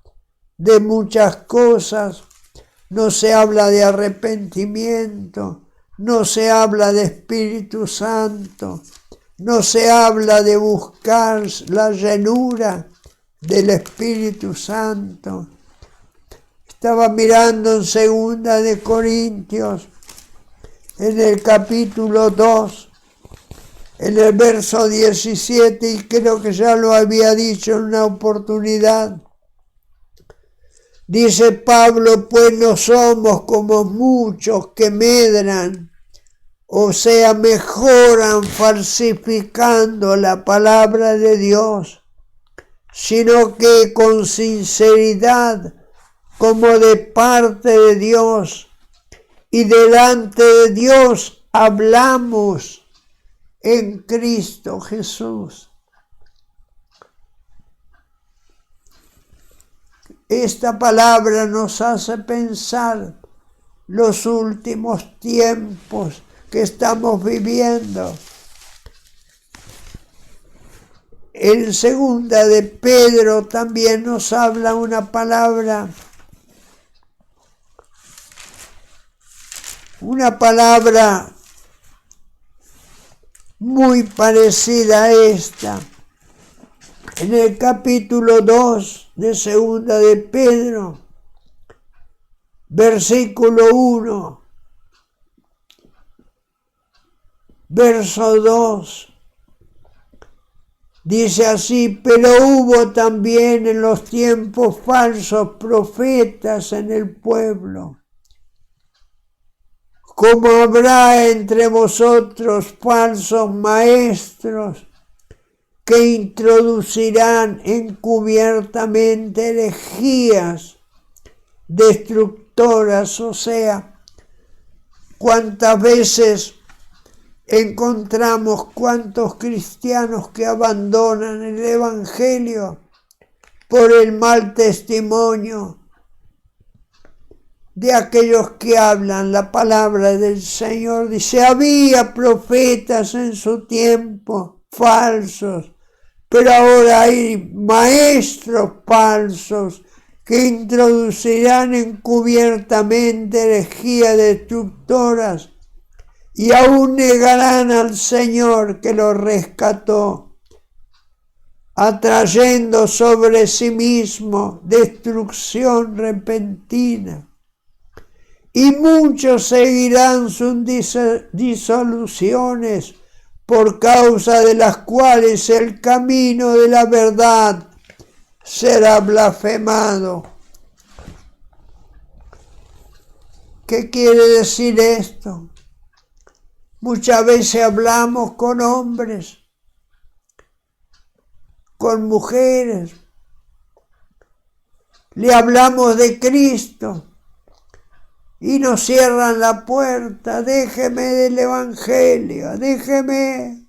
de muchas cosas. No se habla de arrepentimiento, no se habla de Espíritu Santo, no se habla de buscar la llenura del Espíritu Santo. Estaba mirando en 2 de Corintios, en el capítulo 2, en el verso 17, y creo que ya lo había dicho en una oportunidad. Dice Pablo, pues no somos como muchos que medran, o sea, mejoran falsificando la palabra de Dios, sino que con sinceridad, como de parte de Dios, y delante de Dios hablamos en Cristo Jesús. Esta palabra nos hace pensar los últimos tiempos que estamos viviendo. En 2 de Pedro también nos habla una palabra muy parecida a esta. En el capítulo 2 de 2 de Pedro, versículo 1, verso 2, dice así, pero hubo también en los tiempos falsos profetas en el pueblo, como habrá entre vosotros falsos maestros, que introducirán encubiertamente herejías destructoras. O sea, cuántas veces encontramos cuántos cristianos que abandonan el Evangelio por el mal testimonio de aquellos que hablan la palabra del Señor. Dice, había profetas en su tiempo falsos, pero ahora hay maestros falsos que introducirán encubiertamente herejías destructoras y aún negarán al Señor que los rescató, atrayendo sobre sí mismo destrucción repentina. Y muchos seguirán sus disoluciones, por causa de las cuales el camino de la verdad será blasfemado. ¿Qué quiere decir esto? Muchas veces hablamos con hombres, con mujeres, le hablamos de Cristo y nos cierran la puerta. Déjeme del Evangelio, déjeme,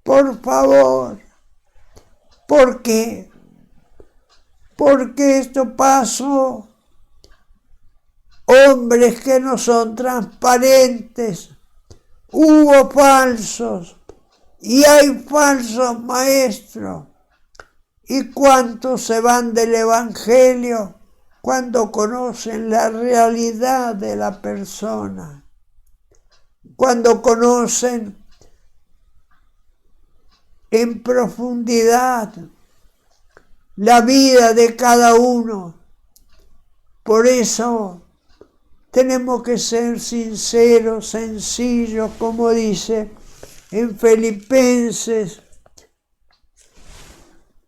por favor. ¿Por qué? Porque esto pasó. Hombres que no son transparentes, hubo falsos y hay falsos maestros. ¿Y cuántos se van del Evangelio cuando conocen la realidad de la persona? Cuando conocen en profundidad la vida de cada uno. Por eso tenemos que ser sinceros, sencillos, como dice en Filipenses,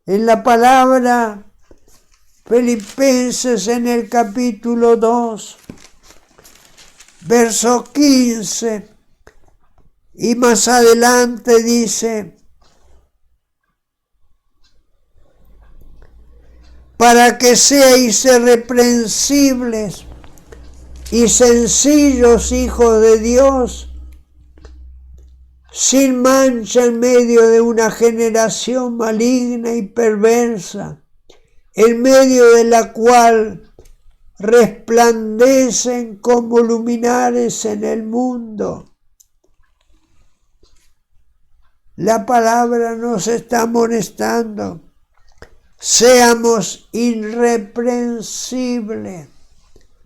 en la palabra Filipenses en el capítulo 2, verso 15, y más adelante dice, para que seáis irreprensibles y sencillos hijos de Dios, sin mancha en medio de una generación maligna y perversa, en medio de la cual resplandecen como luminares en el mundo. La palabra nos está amonestando. Seamos irreprensibles,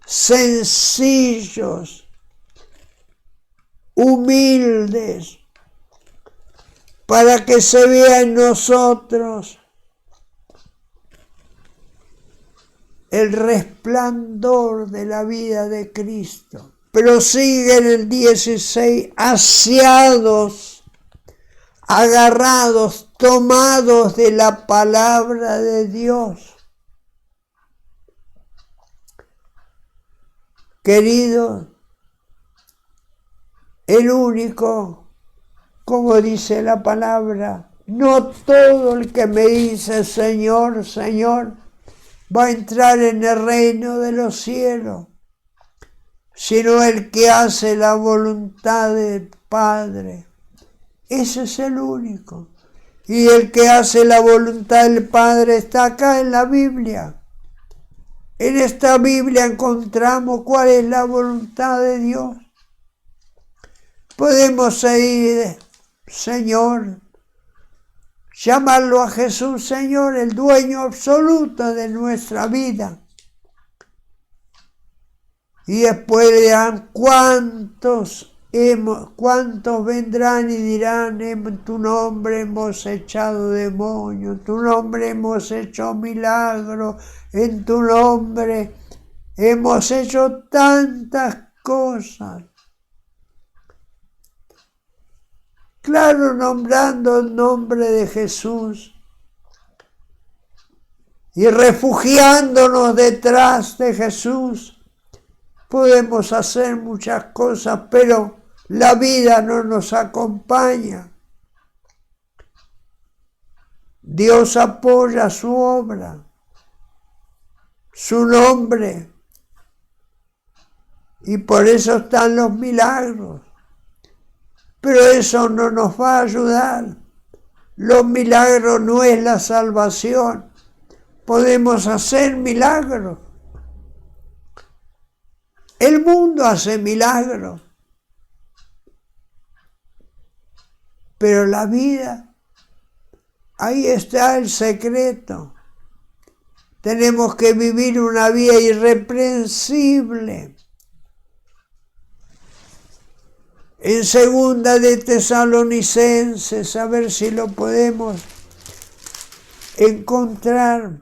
sencillos, humildes, para que se vea en nosotros el resplandor de la vida de Cristo. Pero sigue en el 16, asiados, agarrados, tomados de la palabra de Dios. Queridos, el único, como dice la palabra, no todo el que me dice Señor, Señor, va a entrar en el reino de los cielos, sino el que hace la voluntad del Padre. Ese es el único. Y el que hace la voluntad del Padre está acá en la Biblia. En esta Biblia encontramos cuál es la voluntad de Dios. Podemos seguir, Señor, llamarlo a Jesús, Señor, el dueño absoluto de nuestra vida. Y después dirán, ¿cuántos vendrán y dirán, en tu nombre hemos echado demonios, en tu nombre hemos hecho milagros, en tu nombre hemos hecho tantas cosas? Claro, nombrando el nombre de Jesús y refugiándonos detrás de Jesús, podemos hacer muchas cosas, pero la vida no nos acompaña. Dios apoya su obra, su nombre, y por eso están los milagros. Pero eso no nos va a ayudar. Los milagros no es la salvación. podemos hacer milagros. El mundo hace milagros. Pero la vida, ahí está el secreto. Tenemos que vivir una vida irreprensible. En segunda de Tesalonicenses, a ver si lo podemos encontrar.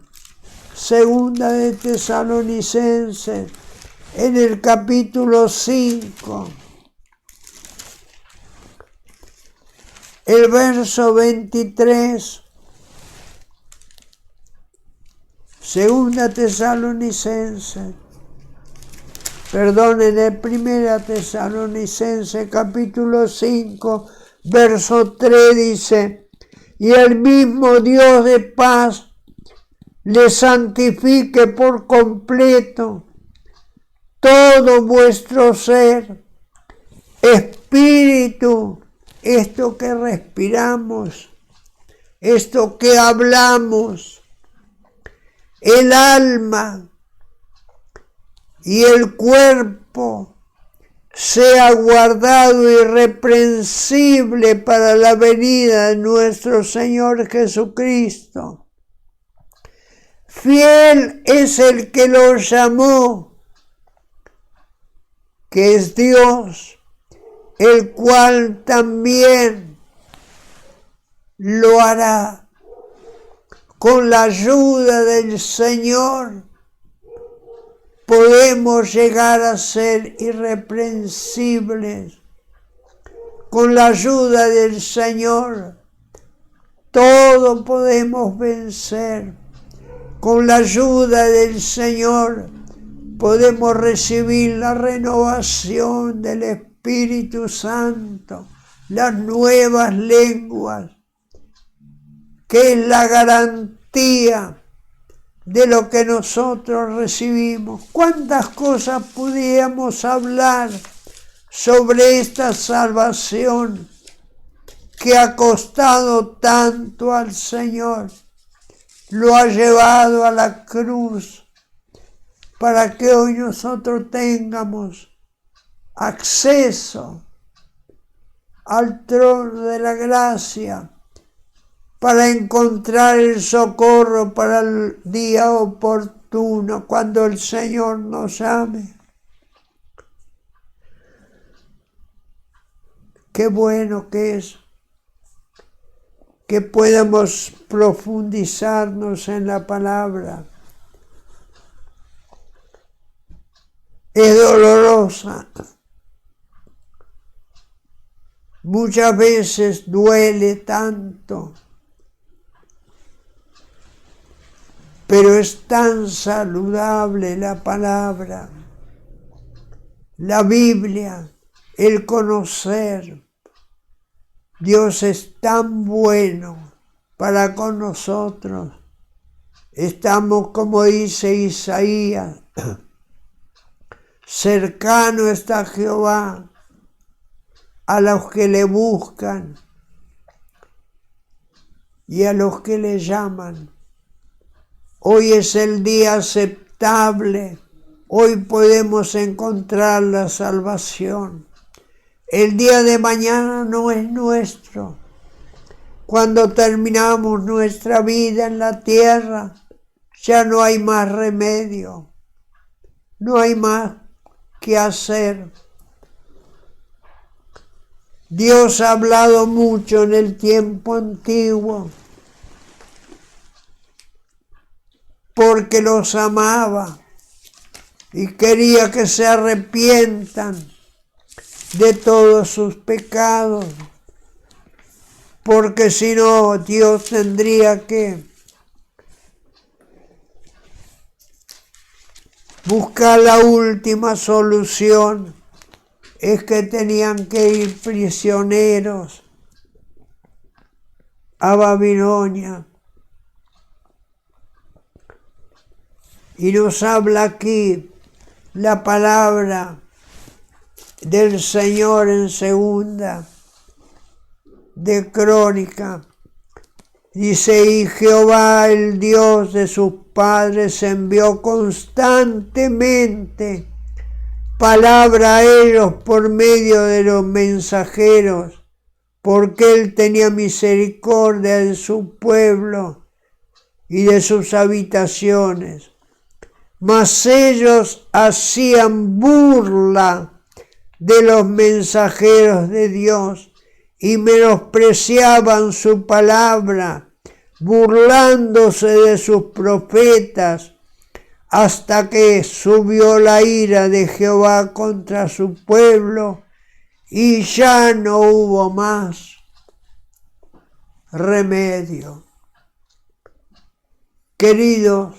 Segunda de Tesalonicenses, en el capítulo 5. El verso 23, segunda Tesalonicenses, en primera Tesalonicenses, capítulo 5, verso 3 dice, y el mismo Dios de paz le santifique por completo todo vuestro ser, espíritu, esto que respiramos, esto que hablamos, el alma y el cuerpo sea guardado irreprensible para la venida de nuestro Señor Jesucristo. Fiel es el que los llamó, que es Dios, el cual también lo hará. Con la ayuda del Señor podemos llegar a ser irreprensibles. Con la ayuda del Señor todo podemos vencer. Con la ayuda del Señor podemos recibir la renovación del Espíritu Santo, las nuevas lenguas, que es la garantía de lo que nosotros recibimos. ¿Cuántas cosas pudiéramos hablar sobre esta salvación que ha costado tanto al Señor? Lo ha llevado a la cruz para que hoy nosotros tengamos acceso al trono de la gracia para encontrar el socorro para el día oportuno, cuando el Señor nos llame. Qué bueno que es que podamos profundizarnos en la palabra. Es dolorosa. Muchas veces duele tanto, pero es tan saludable la palabra, la Biblia, el conocer. Dios es tan bueno para con nosotros. Estamos, como dice Isaías, cercano está Jehová a los que le buscan y a los que le llaman. Hoy es el día aceptable, hoy podemos encontrar la salvación. El día de mañana no es nuestro. Cuando terminamos nuestra vida en la tierra, ya no hay más remedio, no hay más que hacer. Dios ha hablado mucho en el tiempo antiguo, porque los amaba y quería que se arrepientan de todos sus pecados, porque si no, Dios tendría que buscar la última solución. Es que tenían que ir prisioneros a Babilonia. Y nos habla aquí la palabra del Señor en segunda de Crónica. Dice, y Jehová, el Dios de sus padres envió constantemente palabra a ellos por medio de los mensajeros, porque Él tenía misericordia de su pueblo y de sus habitaciones. Mas ellos hacían burla de los mensajeros de Dios y menospreciaban su palabra, burlándose de sus profetas, hasta que subió la ira de Jehová contra su pueblo y ya no hubo más remedio. Queridos,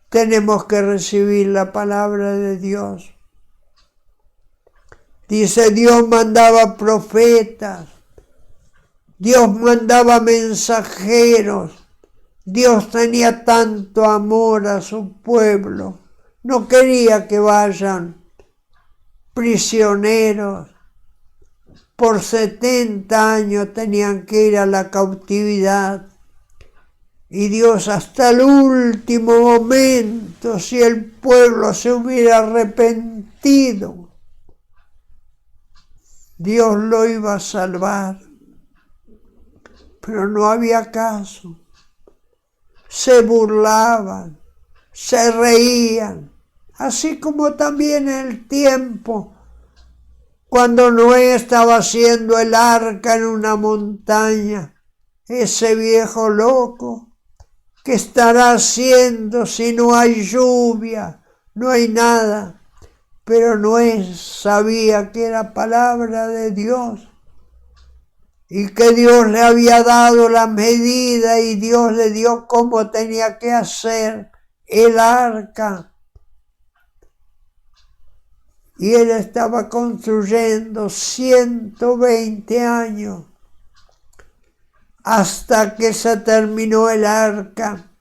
tenemos que recibir la palabra de Dios. Dice, Dios mandaba profetas, Dios mandaba mensajeros, Dios tenía tanto amor a su pueblo, no quería que vayan prisioneros. Por 70 años tenían que ir a la cautividad. Y Dios hasta el último momento, si el pueblo se hubiera arrepentido, Dios lo iba a salvar. Pero no había caso. Se burlaban, se reían, así como también en el tiempo, cuando Noé estaba haciendo el arca en una montaña, ese viejo loco, ¿qué estará haciendo si no hay lluvia, no hay nada? Pero Noé sabía que era palabra de Dios y que Dios le había dado la medida y Dios le dio cómo tenía que hacer el arca. Y él estaba construyendo 120 años hasta que se terminó el arca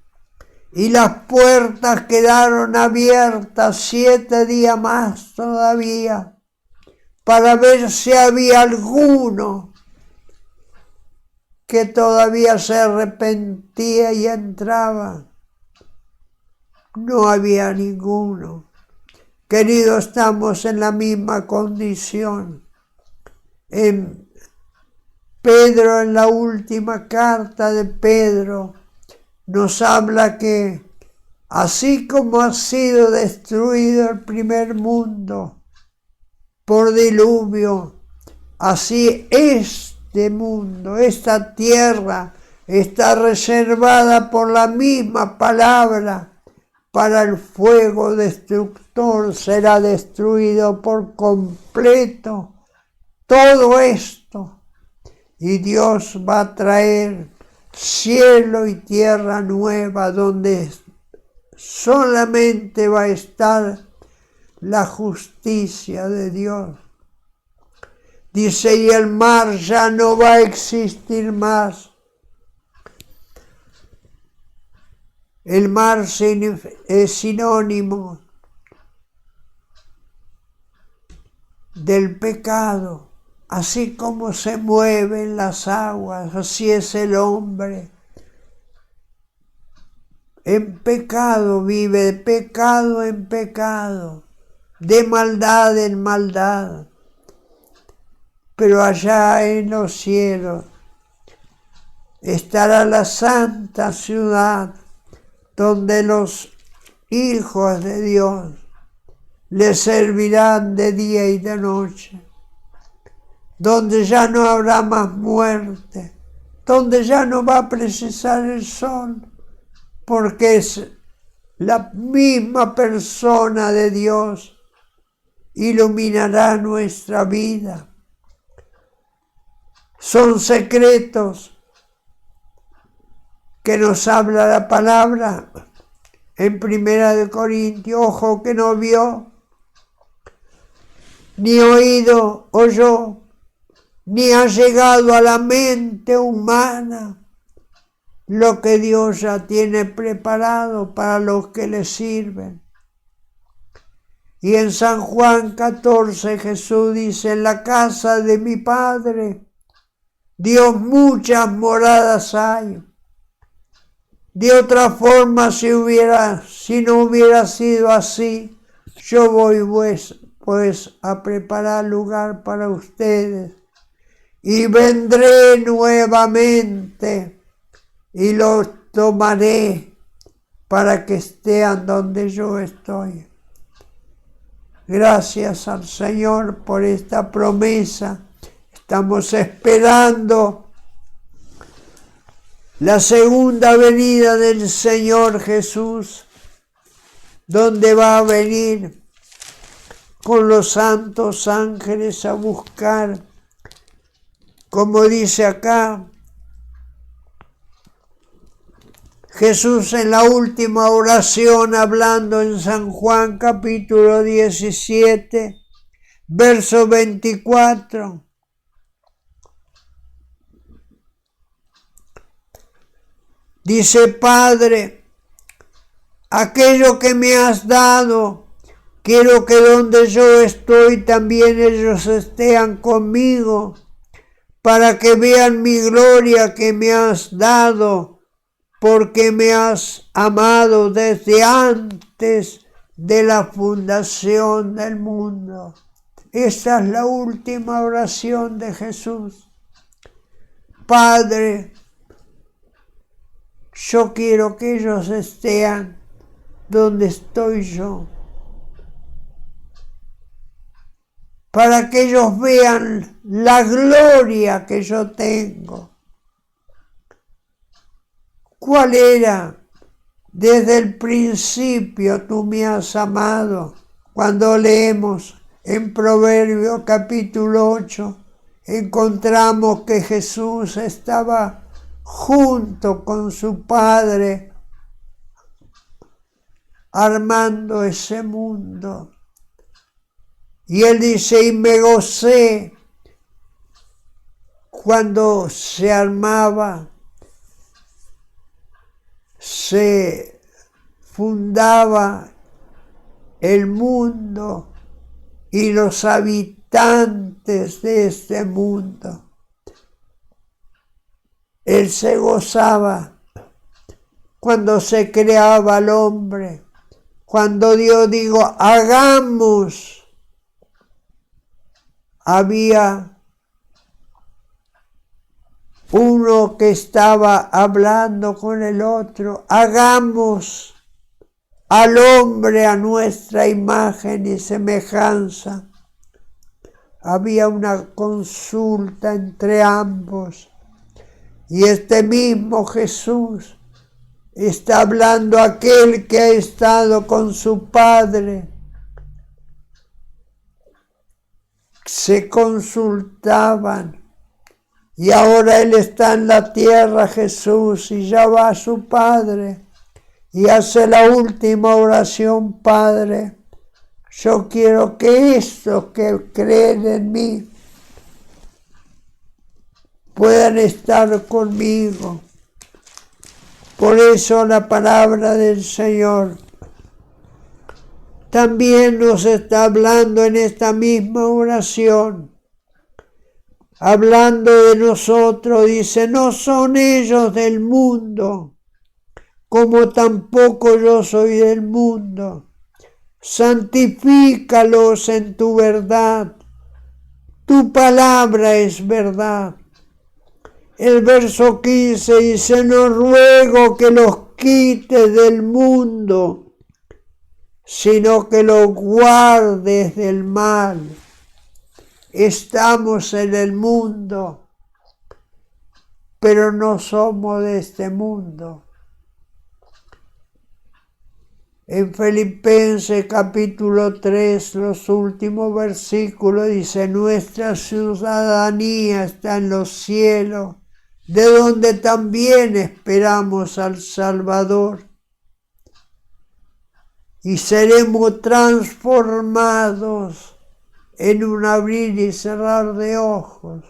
y las puertas quedaron abiertas 7 días más todavía para ver si había alguno que todavía se arrepentía y entraba. No había ninguno. Queridos, estamos en la misma condición. En Pedro, en la última carta de Pedro, nos habla que así como ha sido destruido el primer mundo por diluvio, así este mundo, esta tierra, está reservada por la misma palabra para el fuego destructor, será destruido por completo todo esto. Y Dios va a traer cielo y tierra nueva donde solamente va a estar la justicia de Dios. Dice, y el mar ya no va a existir más. El mar es sinónimo del pecado. Así como se mueven las aguas, así es el hombre. En pecado vive, de pecado en pecado, de maldad en maldad. Pero allá en los cielos estará la santa ciudad, donde los hijos de Dios le servirán de día y de noche, donde ya no habrá más muerte, donde ya no va a precisar el sol, porque es la misma persona de Dios, iluminará nuestra vida. Son secretos que nos habla la palabra en 1 Corintios, ojo que no vio, ni oído oyó, ni ha llegado a la mente humana lo que Dios ya tiene preparado para los que le sirven. Y en San Juan 14 Jesús dice, en la casa de mi Padre, Dios muchas moradas hay. De otra forma, si no hubiera sido así, yo voy pues a preparar lugar para ustedes y vendré nuevamente y los tomaré para que estén donde yo estoy. Gracias al Señor por esta promesa. Estamos esperando la segunda venida del Señor Jesús, donde va a venir con los santos ángeles a buscar, como dice acá, Jesús en la última oración hablando en San Juan capítulo 17, verso 24. Dice: Padre, aquello que me has dado, quiero que donde yo estoy también ellos estén conmigo, para que vean mi gloria que me has dado, porque me has amado desde antes de la fundación del mundo. Esta es la última oración de Jesús. Padre, yo quiero que ellos estén donde estoy yo, para que ellos vean la gloria que yo tengo. ¿Cuál era? Desde el principio tú me has amado. Cuando leemos en Proverbios capítulo 8, encontramos que Jesús estaba junto con su Padre armando ese mundo. Y él dice: y me gocé cuando se armaba, se fundaba el mundo y los habitantes de este mundo. Él se gozaba cuando se creaba el hombre, cuando Dios dijo: hagamos. Había uno que estaba hablando con el otro: hagamos al hombre a nuestra imagen y semejanza. Había una consulta entre ambos. Y este mismo Jesús está hablando a aquel que ha estado con su Padre. Se consultaban y ahora Él está en la tierra, Jesús, y ya va a su Padre y hace la última oración: Padre, yo quiero que estos que creen en mí puedan estar conmigo. Por eso la palabra del Señor también nos está hablando en esta misma oración, hablando de nosotros. Dice: no son ellos del mundo, como tampoco yo soy del mundo. Santifícalos en tu verdad. Tu palabra es verdad. El verso 15 dice: no ruego que los quites del mundo, sino que los guardes del mal. Estamos en el mundo, pero no somos de este mundo. En Filipenses capítulo 3, los últimos versículos, dice: nuestra ciudadanía está en los cielos, de donde también esperamos al Salvador, y seremos transformados en un abrir y cerrar de ojos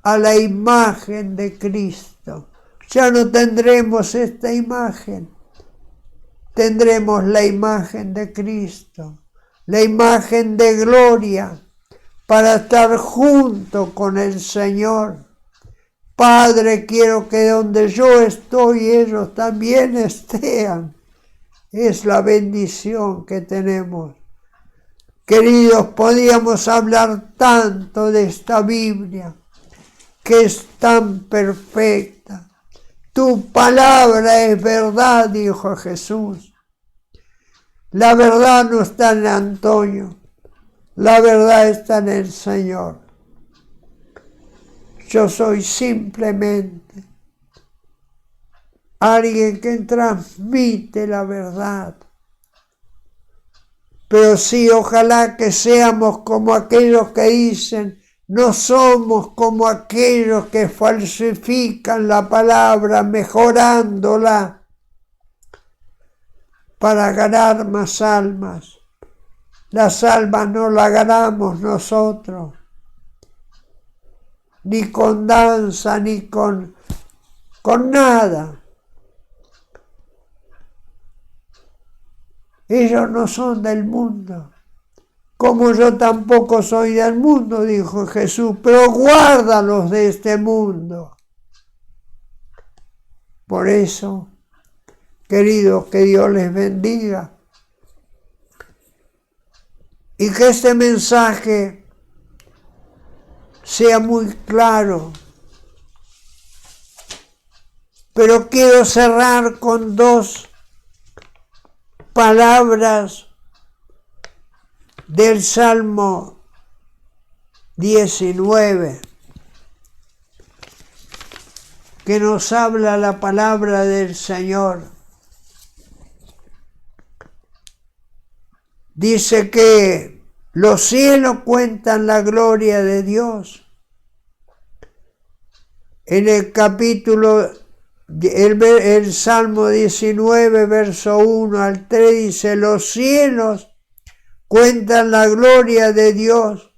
a la imagen de Cristo. Ya no tendremos esta imagen, tendremos la imagen de Cristo, la imagen de gloria, para estar junto con el Señor, Padre, quiero que donde yo estoy, ellos también estén. Es la bendición que tenemos. Queridos, podíamos hablar tanto de esta Biblia, que es tan perfecta. Tu palabra es verdad, dijo Jesús. La verdad no está en Antonio, la verdad está en el Señor. Yo soy simplemente alguien que transmite la verdad. Pero sí, ojalá que seamos como aquellos que dicen, no somos como aquellos que falsifican la palabra, mejorándola para ganar más almas. Las almas no las ganamos nosotros, ni con danza, ni con nada. Ellos no son del mundo, como yo tampoco soy del mundo, dijo Jesús, pero guárdalos de este mundo. Por eso, queridos, que Dios les bendiga y que este mensaje sea muy claro. Pero quiero cerrar con dos palabras del Salmo 19, que nos habla la palabra del Señor. Dice que los cielos cuentan la gloria de Dios. En el capítulo, el Salmo 19, verso 1 al 3, dice, los cielos cuentan la gloria de Dios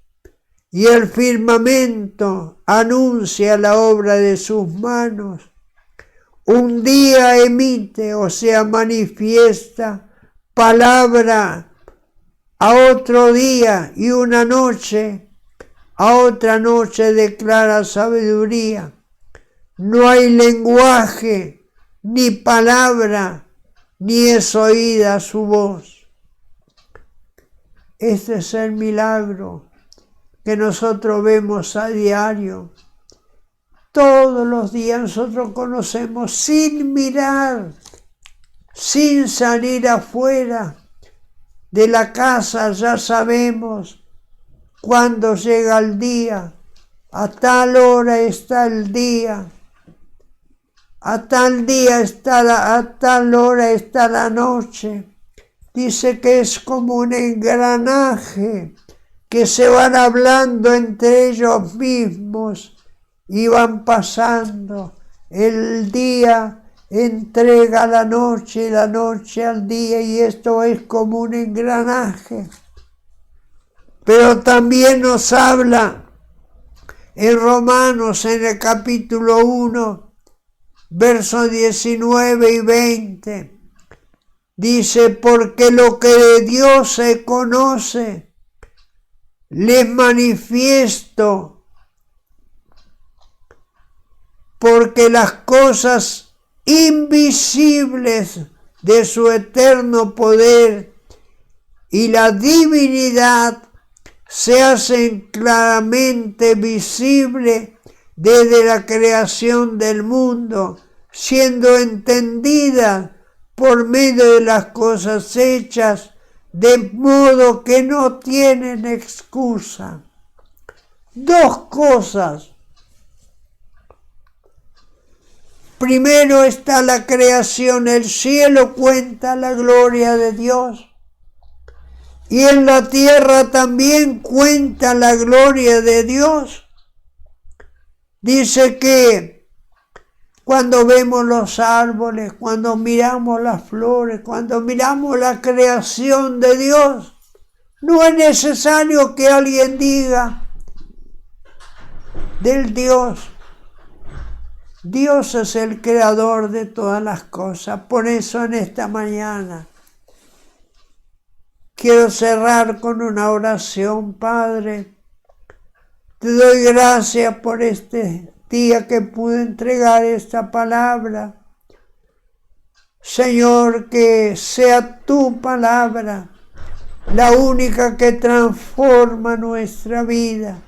y el firmamento anuncia la obra de sus manos. Un día emite, o sea, manifiesta palabra a otro día, y una noche a otra noche declara sabiduría. No hay lenguaje, ni palabra, ni es oída su voz. Este es el milagro que nosotros vemos a diario. Todos los días nosotros conocemos sin mirar, sin salir afuera de la casa, ya sabemos cuándo llega el día. A tal hora está el día. A tal hora está la noche. Dice que es como un engranaje que se van hablando entre ellos mismos y van pasando. El día entrega a la noche y la noche al día, y esto es como un engranaje. Pero también nos habla en Romanos, en el capítulo 1, versos 19 y 20, dice, porque lo que de Dios se conoce, les manifiesto, porque las cosas invisibles de su eterno poder y la divinidad se hacen claramente visibles desde la creación del mundo, siendo entendidas por medio de las cosas hechas, de modo que no tienen excusa. Dos cosas. Primero está la creación, el cielo cuenta la gloria de Dios. Y en la tierra también cuenta la gloria de Dios. Dice que cuando vemos los árboles, cuando miramos las flores, cuando miramos la creación de Dios, no es necesario que alguien diga del Dios. Dios es el creador de todas las cosas. Por eso en esta mañana quiero cerrar con una oración. Padre, te doy gracias por este valentía que pude entregar esta palabra. Señor, que sea tu palabra la única que transforma nuestra vida.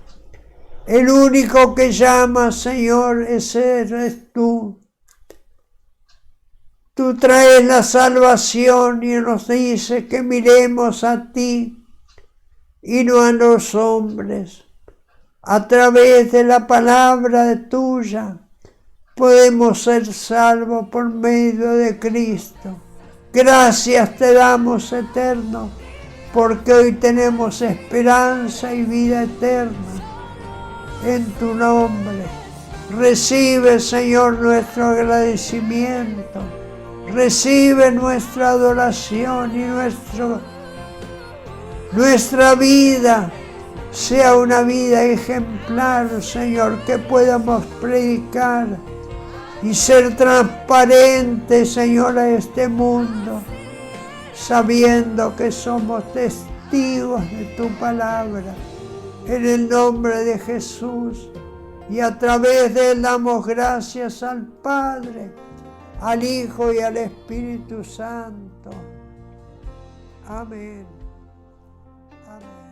El único que llama, Señor, ese eres tú. Tú traes la salvación y nos dices que miremos a ti y no a los hombres. A través de la palabra tuya podemos ser salvos por medio de Cristo. Gracias te damos, Eterno, porque hoy tenemos esperanza y vida eterna. En tu nombre, recibe, Señor, nuestro agradecimiento. Recibe nuestra adoración y nuestra vida sea una vida ejemplar, Señor, que podamos predicar y ser transparentes, Señor, a este mundo, sabiendo que somos testigos de tu palabra. En el nombre de Jesús, y a través de él damos gracias al Padre, al Hijo y al Espíritu Santo. Amén. Amén.